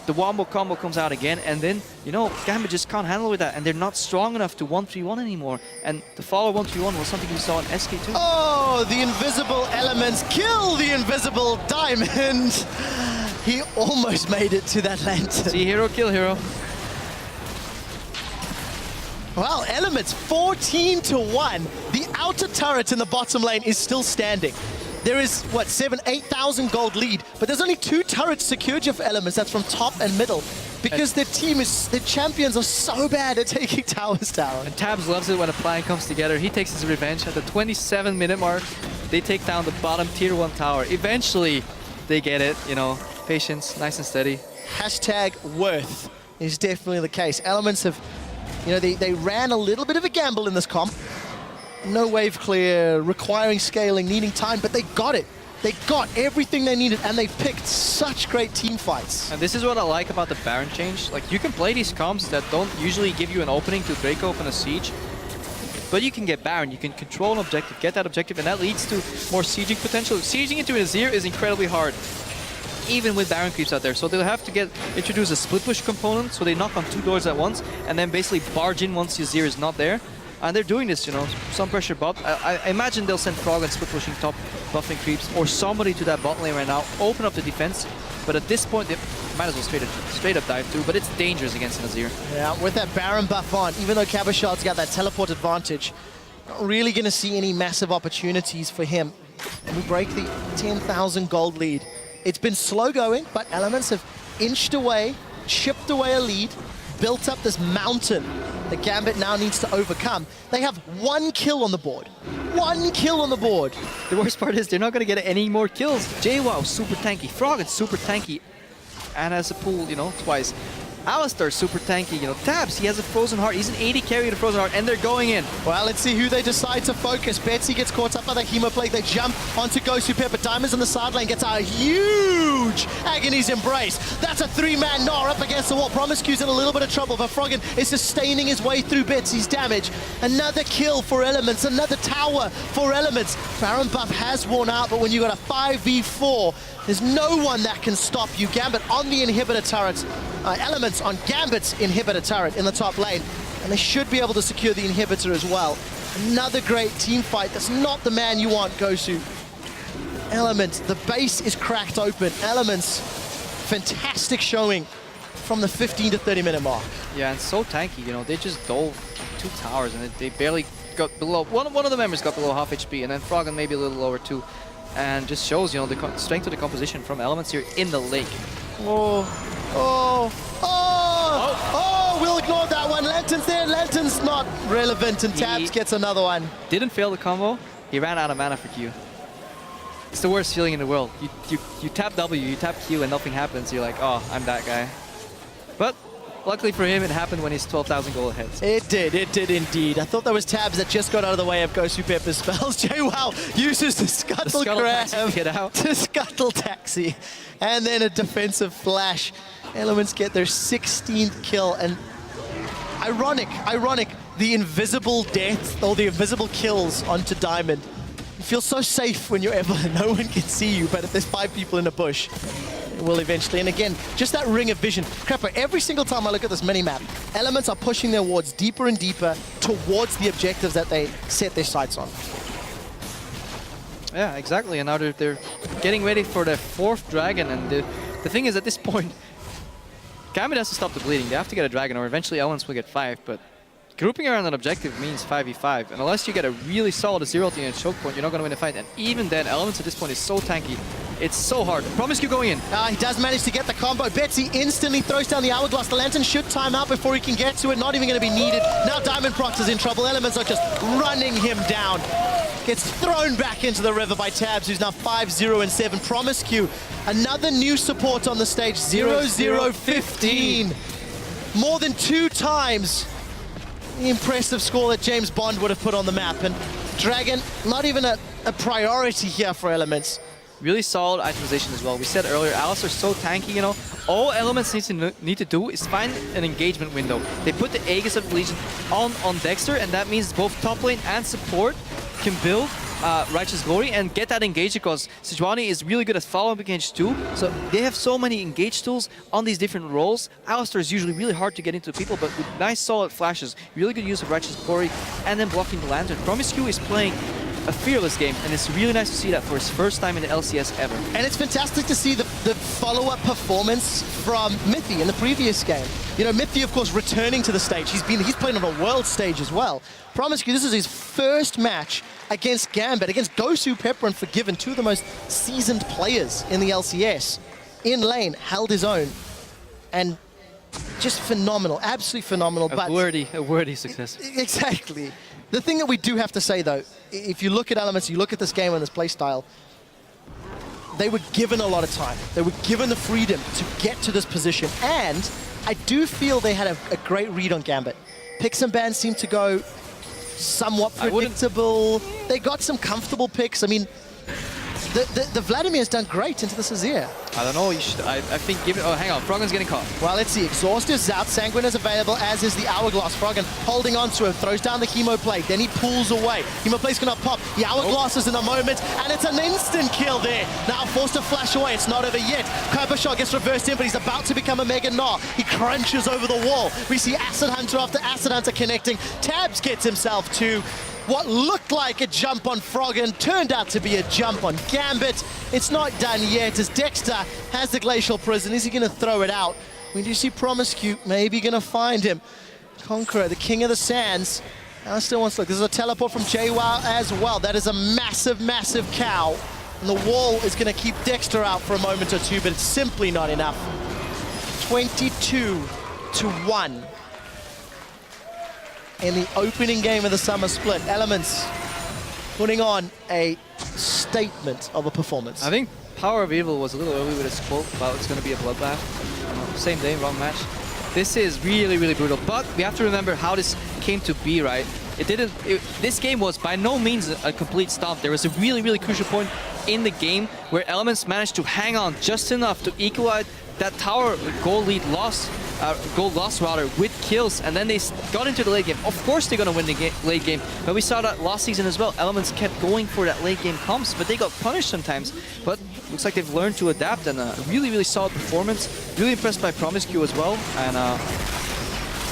The wombo combo comes out again, and then, you know, Gambit just can't handle with that, and they're not strong enough to 1-3-1 anymore. And the follow 1-3-1 was something we saw in SK2. Oh, the invisible Elements kill the invisible Diamond. He almost made it to that lantern. See hero, kill hero. Well, Elements 14-1. The outer turret in the bottom lane is still standing. There is, what, 8,000 gold lead, but there's only 2 turrets secured for Elements. That's from top and middle. Because their champions are so bad at taking towers down. And Tabs loves it when a plan comes together. He takes his revenge at the 27-minute mark. They take down the bottom tier 1 tower. Eventually, they get it, you know. Patience, nice and steady. Hashtag worth is definitely the case. Elements have, you know, they ran a little bit of a gamble in this comp. No wave clear, requiring scaling, needing time, but they got it. They got everything they needed, and they picked such great team fights. And this is what I like about the Baron change. Like, you can play these comps that don't usually give you an opening to break open a siege, but you can get Baron, you can control an objective, get that objective, and that leads to more sieging potential. Sieging into an Azir is incredibly hard, even with Baron creeps out there. So they'll have to introduce a split push component, so they knock on 2 doors at once, and then basically barge in once the Azir is not there. And they're doing this, you know, some pressure bot. I imagine they'll send Frog and split pushing top, buffing creeps, or somebody to that bot lane right now, open up the defense. But at this point, they might as well straight up dive too, but it's dangerous against an Azir. Yeah, with that Baron buff on, even though Cabashard's got that teleport advantage, not really going to see any massive opportunities for him. And we break the 10,000 gold lead. It's been slow going, but Elements have inched away, chipped away a lead, built up this mountain that Gambit now needs to overcome. They have 1 kill on the board. 1 kill on the board. The worst part is they're not going to get any more kills. JWoww, super tanky. Frog is super tanky. And has a pool, you know, twice. Alistar, super tanky, you know. Tabs, he has a Frozen Heart. He's an 80 carry with a Frozen Heart, and they're going in. Well, let's see who they decide to focus. Betsy gets caught up by the Hemoplague. They jump onto Gosu Pepper. Diamonds on the side lane gets a huge Agony's Embrace. That's a 3-man Gnar up against the wall. Promiscue's in a little bit of trouble, but Froggen is sustaining his way through Betsy's damage. Another kill for Elements, another tower for Elements. Baron buff has worn out, but when you got a 5v4, there's no one that can stop you. Gambit on the inhibitor turrets. Elements on Gambit's inhibitor turret in the top lane. And they should be able to secure the inhibitor as well. Another great team fight. That's not the man you want, Gosu. Elements, the base is cracked open. Elements, fantastic showing from the 15 to 30 minute mark. Yeah, and so tanky, you know, they just dove 2 towers and they barely got below, one of the members got below half HP, and then Froggen maybe a little lower too. And just shows, you know, the strength of the composition from Elements here in the lake. We'll ignore that one. Lantern's there, Lantern's not relevant, and Tabs gets another one. Didn't fail the combo, he ran out of mana for Q. It's the worst feeling in the world. You tap W, you tap Q, and nothing happens. You're like, oh, I'm that guy. But luckily for him, it happened when he's 12,000 gold ahead. So. It did indeed. I thought that was Tabs that just got out of the way of Gosu Pepper's spells. JWoww uses the scuttle grab to get out. to scuttle taxi. And then a defensive flash. Elements get their 16th kill, and ironic, the invisible death, or the invisible kills onto Diamond. You feel so safe when you're no one can see you, but if there's 5 people in a bush, it will eventually. And again, just that ring of vision. Crapper, every single time I look at this mini-map, Elements are pushing their wards deeper and deeper towards the objectives that they set their sights on. Yeah, exactly, and now they're getting ready for their 4th dragon, and the thing is, at this point, Gambit has to stop the bleeding. They have to get a dragon, or eventually Elements will get 5, but grouping around an objective means 5v5, and unless you get a really solid Azir ulti and a choke point, you're not going to win a fight, and even then, Elements at this point is so tanky. It's so hard. Promiscue going in. He does manage to get the combo. Betsy instantly throws down the Hourglass. The Lantern should time out before he can get to it. Not even going to be needed. Now Diamond Prox is in trouble. Elements are just running him down. Gets thrown back into the river by Tabs, who's now 5-0-7. Promiscue, another new support on the stage. 0-0-15. More than 2 times the impressive score that James Bond would have put on the map. And Dragon, not even a priority here for Elements. Really solid itemization as well. We said earlier, Alistar's so tanky, you know. All Elements need to do is find an engagement window. They put the Aegis of the Legion on Dexter, and that means both top lane and support can build Righteous Glory and get that engage, because Sejuani is really good at follow-up engage too. So they have so many engage tools on these different roles. Alistar is usually really hard to get into people, but with nice solid flashes, really good use of Righteous Glory, and then blocking the Lantern. Promiscue is playing a fearless game, and it's really nice to see that for his first time in the LCS ever. And it's fantastic to see the follow-up performance from Mithy in the previous game. You know, Mithy, of course, returning to the stage. He's playing on a world stage as well. Promiscu, this is his first match against Gambit, against Gosu, Pepper, and Forgiven, 2 of the most seasoned players in the LCS. In lane, held his own, and just phenomenal, absolutely phenomenal. A worthy success. Exactly. The thing that we do have to say, though, if you look at Elements, you look at this game and this play style, they were given a lot of time. They were given the freedom to get to this position, and I do feel they had a great read on Gambit. Picks and bans seemed to go somewhat predictable. They got some comfortable picks. I mean, the Vladimir's done great into the Sazir. I don't know, you should, I think give it, oh hang on, Froggen's getting caught. Well, let's see, Exhaustive out, Sanguine is available, as is the Hourglass. Froggen holding on to him, throws down the Chemo Plate, then he pulls away. Chemo Plate's gonna pop, the Hourglass is in a moment, and it's an instant kill there. Now forced to flash away, it's not over yet. Kybershot gets reversed in, but he's about to become a Mega Gnar. He crunches over the wall. We see Acid Hunter after Acid Hunter connecting. Tabs gets himself to what looked like a jump on Froggen, turned out to be a jump on Gambit. It's not done yet, as Dexter has the Glacial Prison. Is he gonna throw it out? We do see Promiscue maybe gonna find him. Conqueror, the King of the Sands, now still wants to look. There's a teleport from JWoww as well. That is a massive, massive cow. And the wall is gonna keep Dexter out for a moment or two, but it's simply not enough. 22-1. In the opening game of the summer split, Elements putting on a statement of a performance. I think Power of Evil was a little early with his quote about it's going to be a bloodbath. Same day, wrong match. This is really, really brutal, but we have to remember how this came to be, right? This game was by no means a complete stomp. There was a really, really crucial point in the game where Elements managed to hang on just enough to equalize that tower gold loss rather with kills, and then they got into the late game. Of course they're gonna win the late game, but we saw that last season as well. Elements kept going for that late game comps, but they got punished sometimes. But looks like they've learned to adapt, and a really, really solid performance. Really impressed by Promiscue as well, and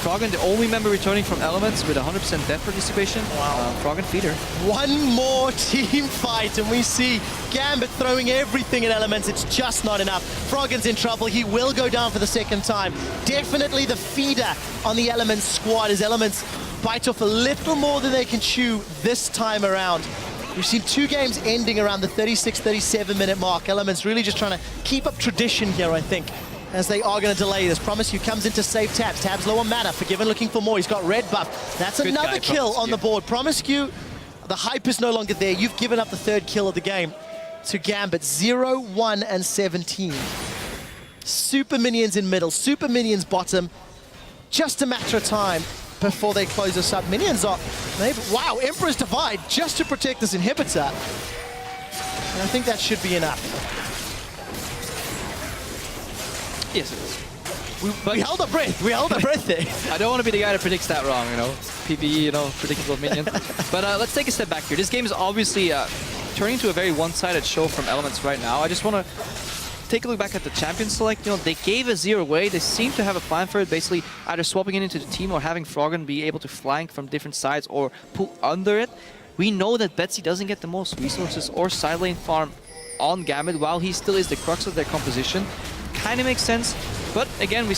Froggen, the only member returning from Elements with 100% death participation. Wow. Froggen feeder. One more team fight, and we see Gambit throwing everything at Elements. It's just not enough. Froggen's in trouble. He will go down for the second time. Definitely the feeder on the Elements squad, as Elements bite off a little more than they can chew this time around. We've seen two games ending around the 36, 37-minute mark. Elements really just trying to keep up tradition here, I think, as they are going to delay this. Promiscue comes in to save Tabs. Tabs low on mana. Forgiven looking for more. He's got red buff. That's Good another guy, kill on the board. Promiscue, the hype is no longer there. You've given up the third kill of the game to Gambit. 0, 1, and 17. Super minions in middle. Super minions bottom. Just a matter of time before they close us up. Minions are maybe... Wow, Emperor's Divide just to protect this inhibitor. And I think that should be enough. Yes, it is. We held our breath. We held our breath there. I don't want to be the guy that predicts that wrong, you know. PvE, you know, predictable minion. But let's take a step back here. This game is obviously turning into a very one-sided show from Elements right now. I just want to take a look back at the champion select. You know, they gave a 0 away. They seem to have a plan for it, basically either swapping it into the team or having Froggen be able to flank from different sides or pull under it. We know that Betsy doesn't get the most resources or side lane farm on Gambit, while he still is the crux of their composition. Kind of makes sense, but again, we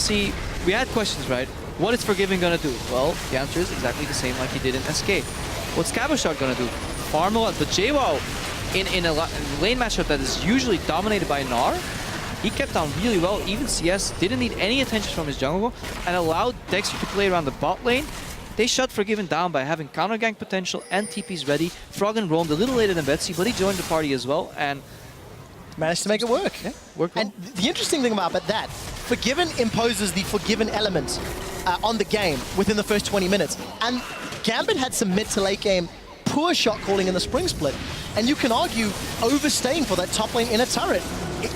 had questions, right? What is Forgiven gonna do? Well, the answer is exactly the same like he did in SK. What's Caboshot gonna do? Farm a lot, but JWoww, in a lane matchup that is usually dominated by Gnar, he kept on really well. Even CS didn't need any attention from his jungle and allowed Dexter to play around the bot lane. They shut Forgiven down by having counter gank potential and TPs ready. Froggen roamed a little later than Betsy, but he joined the party as well, and managed to make it work. Yeah, worked well. And the interesting thing about that, Forgiven imposes the Forgiven element on the game within the first 20 minutes. And Gambit had some mid to late game poor shot calling in the spring split. And you can argue overstaying for that top lane in a turret. It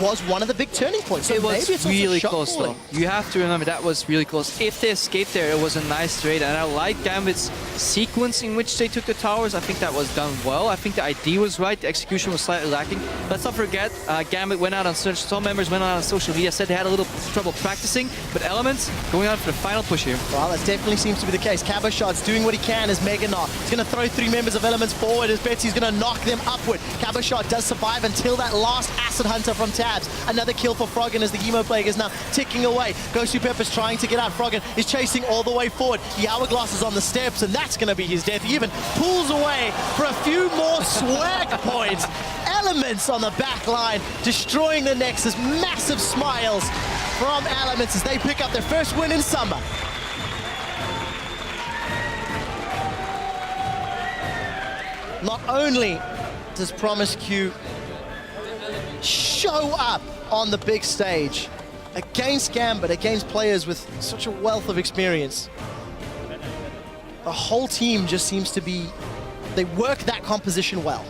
was one of the big turning points. So it was maybe it's really shot close calling. though. You have to remember that was really close. If they escaped there, it was a nice trade, and I like Gambit's sequence in which they took the towers. I think that was done well. I think the idea was right, the execution was slightly lacking. Let's not forget, Gambit went out on some members went out on social media, said they had a little trouble practicing, but Elements going out for the final push here. Well, that definitely seems to be the case. Caboshot's doing what he can as Mega Gnar. He's going to throw 3 members of Elements forward as Betsy's going to knock them upward. Caboshot does survive until that last Acid Hunter from Tabs. Another kill for Froggen as the Hemo Plague is now ticking away. Ghost Pepper's trying to get out. Froggen is chasing all the way forward. The Hourglass is on the steps, and that's going to be his death. He even pulls away for a few more swag points. Elements on the back line, destroying the Nexus. Massive smiles from Elements as they pick up their first win in summer. Not only does Promiscue show up on the big stage against Gambit, against players with such a wealth of experience, the whole team just seems to be, they work that composition well.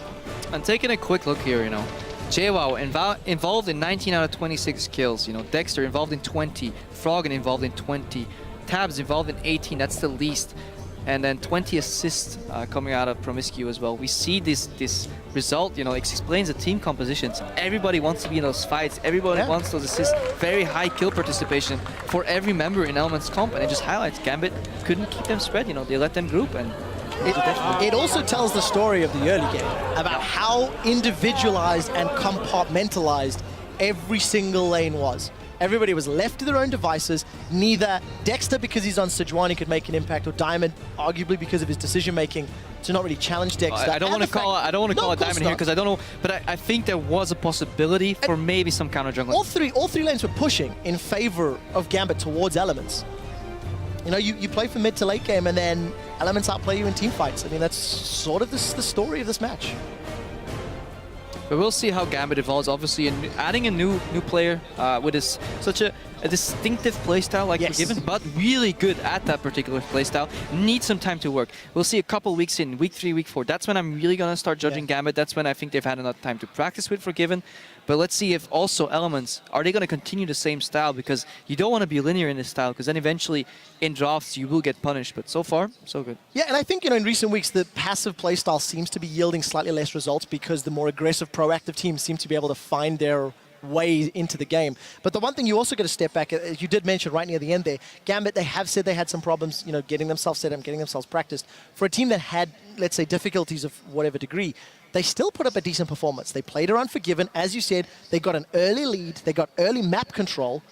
And taking a quick look here, you know, JWoww involved in 19 out of 26 kills. You know, Dexter involved in 20, Froggen involved in 20, Tabs involved in 18. That's the least. And then 20 assists coming out of Promiscu as well. We see this result, you know, it explains the team compositions. Everybody wants to be in those fights. Everybody wants those assists. Very high kill participation for every member in Element's comp, and it just highlights Gambit couldn't keep them spread. You know, they let them group, and it also tells the story of the early game about how individualized and compartmentalized every single lane was. Everybody was left to their own devices. Neither Dexter, because he's on Sejuani, could make an impact, or Diamond, arguably because of his decision-making, to not really challenge Dexter. I don't want to call it Diamond here because I don't know, but I think there was a possibility for maybe some counter jungling. All three lanes were pushing in favor of Gambit towards Elements. You know, you play for mid to late game, and then Elements outplay you in team fights. I mean, that's sort of the story of this match. But we'll see how Gambit evolves. Obviously, adding a new player with such a distinctive playstyle like Forgiven, but really good at that particular playstyle. Needs some time to work. We'll see a couple weeks in, week 3, week 4. That's when I'm really going to start judging Gambit. That's when I think they've had enough time to practice with Forgiven. But let's see if also Elements, are they going to continue the same style? Because you don't want to be linear in this style, because then eventually in drafts you will get punished. But so far, so good. Yeah, and I think, you know, in recent weeks the passive playstyle seems to be yielding slightly less results because the more aggressive, proactive teams seem to be able to find their way into the game. But the one thing you also got to step back, as you did mention right near the end there, Gambit, they have said they had some problems, you know, getting themselves set up, getting themselves practiced. For a team that had, let's say, difficulties of whatever degree, they still put up a decent performance. They played around Forgiven. As you said, they got an early lead, they got early map control,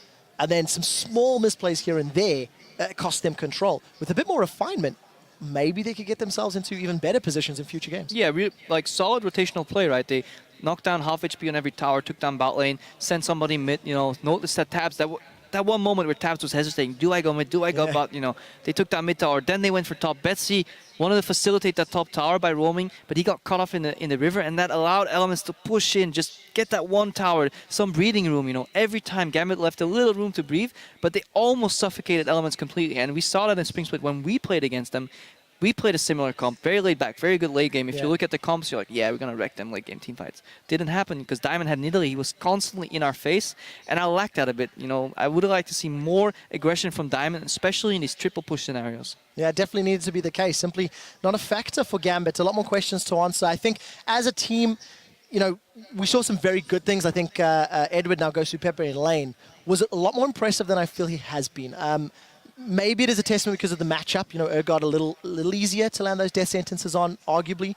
and then some small misplays here and there cost them control. With a bit more refinement, maybe they could get themselves into even better positions in future games. Yeah, like solid rotational play, right? They knocked down half HP on every tower, took down bot lane, sent somebody mid, you know, noticed that Tabs, that one moment where Tabs was hesitating, do I go mid, do I go bot, you know, they took down mid tower, then they went for top. Betsy wanted to facilitate that top tower by roaming, but he got caught off in the river, and that allowed Elements to push in, just get that one tower, some breathing room, you know. Every time Gambit left a little room to breathe, but they almost suffocated Elements completely, and we saw that in Spring Split when we played against them. We played a similar comp, very laid back, very good late game. If you look at the comps, you're like, yeah, we're going to wreck them late game team fights. Didn't happen because Diamond had Nidalee. He was constantly in our face, and I lacked that a bit. You know, I would have liked to see more aggression from Diamond, especially in these triple push scenarios. Yeah, it definitely needs to be the case. Simply not a factor for Gambit. A lot more questions to answer. I think as a team, you know, we saw some very good things. I think Edward, now goes to Pepper in lane, was a lot more impressive than I feel he has been. Maybe it is a testament because of the matchup. You know, got a little easier to land those death sentences on, arguably.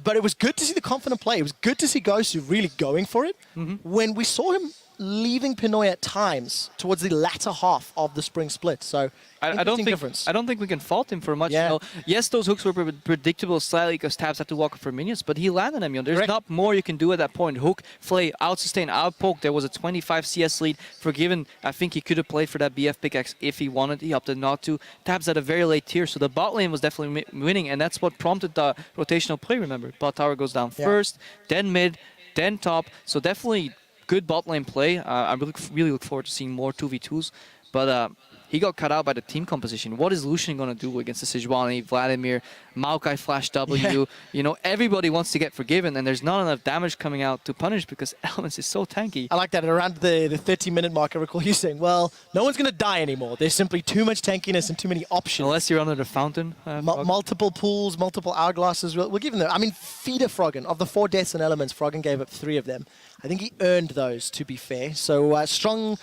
But it was good to see the confident play. It was good to see Gosu really going for it. When we saw him leaving Pinoy at times towards the latter half of the Spring Split. So I don't think we can fault him for much. You know, yes, those hooks were predictable slightly because Tabs had to walk up for minions, but he landed them. You know, there's not more you can do at that point. Hook, flay, out sustain, out poke. There was a 25 CS lead. Forgiven, I think he could have played for that BF pickaxe if he wanted. He opted not to. Tabs at a very late tier, so the bot lane was definitely winning, and that's what prompted the rotational play. Remember, bot tower goes down first, then mid, then top. So definitely good bot lane play. I really look forward to seeing more 2v2s, but he got cut out by the team composition. What is Lucian going to do against the Sejuani, Vladimir, Maokai Flash W? You know, everybody wants to get Forgiven, and there's not enough damage coming out to punish because Elements is so tanky. I like that. At around the 30-minute mark, I recall you saying, well, no one's going to die anymore. There's simply too much tankiness and too many options. Unless you're under the fountain. Multiple pools, multiple hourglasses. We'll give him that. I mean, Feeder Froggen, of the 4 deaths in Elements, Froggen gave up 3 of them. I think he earned those, to be fair. So strong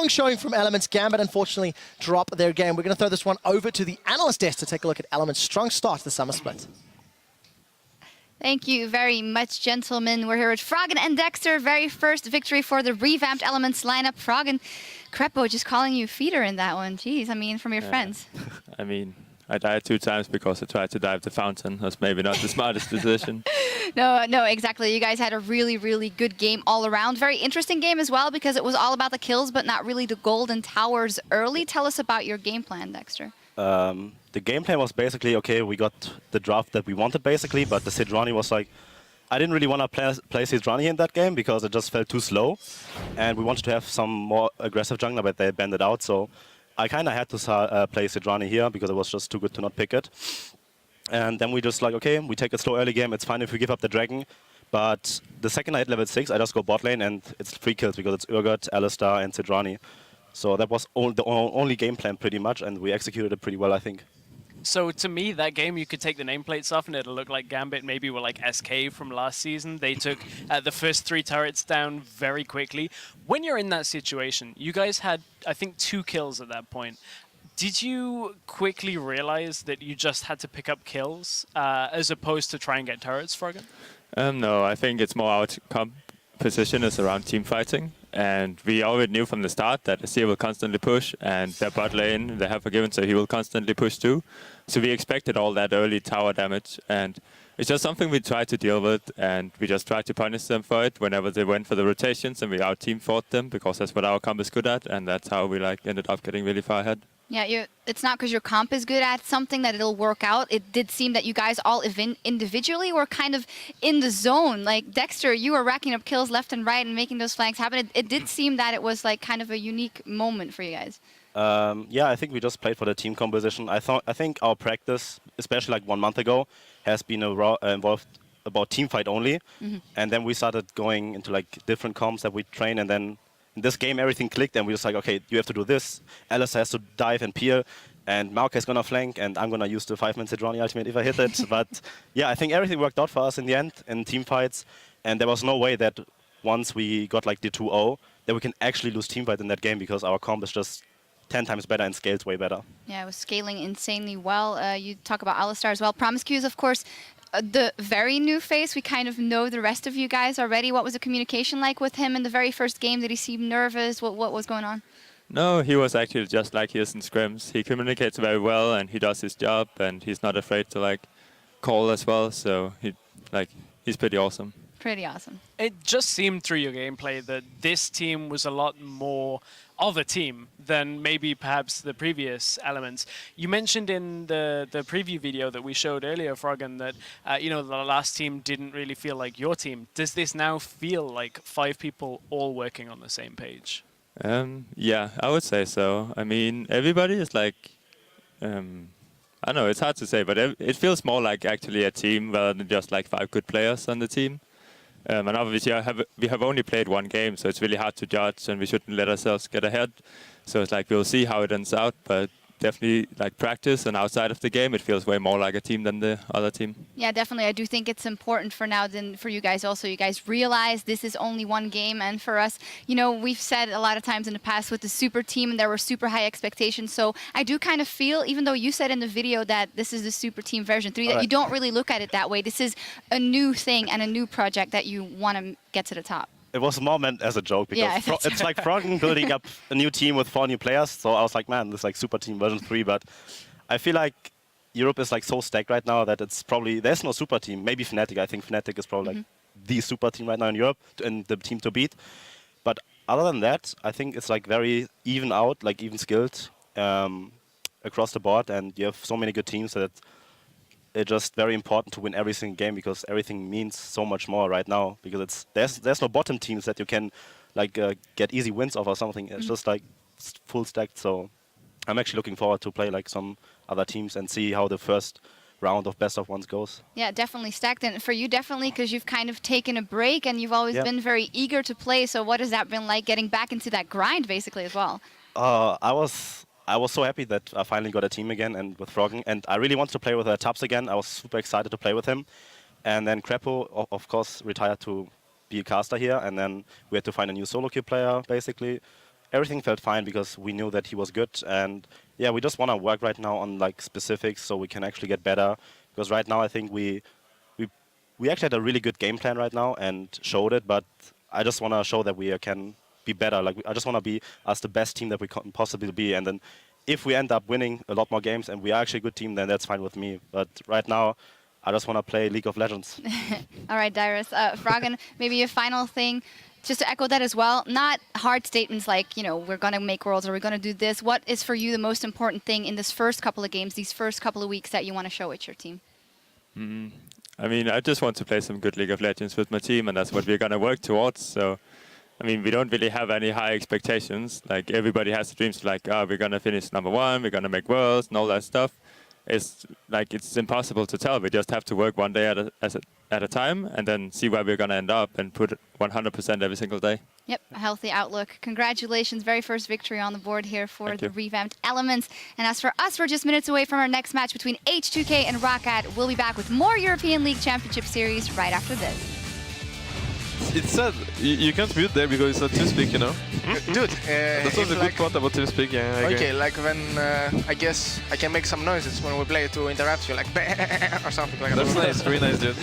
showing from Elements. Gambit, unfortunately, drop their game. We're going to throw this one over to the analyst desk to take a look at Elements' strong start to the Summer Split. Thank you very much, gentlemen. We're here with Froggen and Dexter. Very first victory for the revamped Elements lineup. Froggen, Crepo just calling you feeder in that one. Jeez, I mean, from your friends. I mean, I died 2 times because I tried to dive the fountain. That's maybe not the smartest decision. No, exactly. You guys had a really, really good game all around. Very interesting game as well because it was all about the kills, but not really the golden towers early. Tell us about your game plan, Dexter. The game plan was basically, okay, we got the draft that we wanted basically, but the Sejuani was like, I didn't really want to play Sejuani in that game because it just felt too slow. And we wanted to have some more aggressive jungler, but they banned it out. So I kind of had to play Sejuani here because it was just too good to not pick it. And then we just like, okay, we take a slow early game. It's fine if we give up the dragon. But the second I hit level 6, I just go bot lane, and it's 3 kills because it's Urgot, Alistar, and Sedrani. So that was the only game plan pretty much, and we executed it pretty well, I think. So to me, that game, you could take the nameplates off and it'll look like Gambit maybe were like SK from last season. They took the first 3 turrets down very quickly. When you're in that situation, you guys had, I think, 2 kills at that point. Did you quickly realize that you just had to pick up kills as opposed to try and get turrets, Froggen? No, I think it's more our position is around team fighting. And we already knew from the start that Azir will constantly push, and their bot lane, they have Forgiven, so he will constantly push too. So we expected all that early tower damage, and it's just something we tried to deal with, and we just tried to punish them for it whenever they went for the rotations, and we out-team fought them, because that's what our comp is good at, and that's how we ended up getting really far ahead. Yeah, it's not because your comp is good at something that it'll work out. It did seem that you guys all individually were kind of in the zone. Like, Dexter, you were racking up kills left and right and making those flanks happen. It did seem that it was like kind of a unique moment for you guys. Yeah, I think we just played for the team composition. I think our practice, especially like 1 month ago, has been involved about team fight only. And then we started going into like different comps that we train, and then in this game, everything clicked, and we just like, okay, you have to do this. Alice has to dive and peer, and Maokai is going to flank, and I'm going to use the 5-man Sedrani ultimate if I hit it. But yeah, I think everything worked out for us in the end, in team fights, and there was no way that once we got like the 2-0, that we can actually lose team fight in that game, because our comp is just 10 times better and scales way better. Yeah, it was scaling insanely well. You talk about Alistar as well. Promiscuous, of course, the very new face. We kind of know the rest of you guys already. What was the communication like with him in the very first game? Did he seem nervous? What was going on? No, he was actually just like he is in scrims. He communicates very well, and he does his job, and he's not afraid to like call as well. So he's pretty awesome. Pretty awesome. It just seemed through your gameplay that this team was a lot more of a team than maybe perhaps the previous elements. You mentioned in the preview video that we showed earlier, Froggen, that the last team didn't really feel like your team. Does this now feel like 5 people all working on the same page? Yeah, I would say so. I mean, everybody is like, I don't know, it's hard to say, but it feels more like actually a team rather than just like 5 good players on the team. And obviously we have only played 1 game, so it's really hard to judge, and we shouldn't let ourselves get ahead. So it's like we'll see how it ends out, but definitely like practice and outside of the game, it feels way more like a team than the other team. Yeah, definitely. I do think it's important for now, then for you guys also. You guys realize this is only 1 game, and for us, we've said a lot of times in the past with the super team, there were super high expectations. So I do kind of feel, even though you said in the video that this is the super team version 3, that you don't really look at it that way. This is a new thing and a new project that you want to get to the top. It was more meant as a joke, because it's like Froggen building up a new team with 4 new players. So I was like, man, this is like super team version 3. But I feel like Europe is like so stacked right now that it's probably, there's no super team. Maybe Fnatic. I think Fnatic is probably like the super team right now in Europe and the team to beat. But other than that, I think it's like very even out, like even skilled across the board. And you have so many good teams that it's just very important to win every single game, because everything means so much more right now. Because there's no bottom teams that you can like get easy wins off or something. It's just like full stacked. So I'm actually looking forward to play like some other teams and see how the first round of best of ones goes. Yeah, definitely stacked. And for you, definitely, because you've kind of taken a break and you've always been very eager to play. So what has that been like, getting back into that grind basically as well? I was so happy that I finally got a team again, and with Froggen, and I really wanted to play with Tubbs again. I was super excited to play with him. And then Crepo, of course, retired to be a caster here, and then we had to find a new solo queue player, basically. Everything felt fine because we knew that he was good, and yeah, we just want to work right now on like specifics so we can actually get better, because right now I think we actually had a really good game plan right now and showed it, but I just want to show that we can be better. Like, I just want to be us the best team that we can possibly be, and then if we end up winning a lot more games and we are actually a good team, then that's fine with me. But right now, I just want to play League of Legends. All right, Dyrus. Froggen, maybe a final thing, just to echo that as well. Not hard statements like, we're going to make worlds or we're going to do this. What is for you the most important thing in this first couple of games, these first couple of weeks that you want to show at your team? I mean, I just want to play some good League of Legends with my team, and that's what we're going to work towards. So, I mean, we don't really have any high expectations. Like, everybody has dreams like, we're going to finish #1, we're going to make worlds and all that stuff. It's like, it's impossible to tell. We just have to work one day at at a time and then see where we're going to end up and put 100% every single day. Yep, a healthy outlook. Congratulations, very first victory on the board here for the revamped Elements. And as for us, we're just minutes away from our next match between H2K and Roccat. We'll be back with more European League Championship Series right after this. It's sad. You can't mute there because it's not TeamSpeak, you know? Dude, That was a good part about TeamSpeak, yeah. I okay, agree. like when I guess I can make some noises when we play to interrupt you, like or something like that. That's nice, very nice, dude.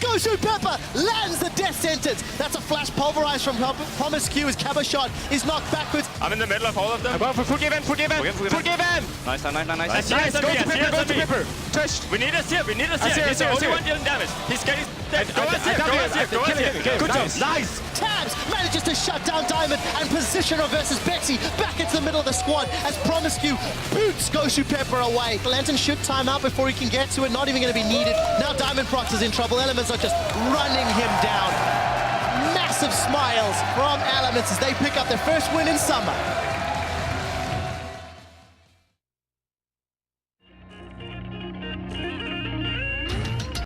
Goshu Pepper lands the death sentence. That's a flash pulverized from Promiscu as Cabo shot is knocked backwards. I'm in the middle of all of them. I'm going for forgiven! Nice, nice. Nice, Go to Pepper, go to Pepper! Touched! We need us here, we need us here. He's the only one dealing damage. He's getting dead. Go us here. Good job! Nice! Tabs manages to shut down Diamond and position her versus Betsy back into the middle of the squad as Promiscu boots Goshu Pepper away. Lantern should time out before he can get to it, not even going to be needed. Now Diamond Prox is in trouble. Elements are just running him down. Massive smiles from Elements as they pick up their first win in summer.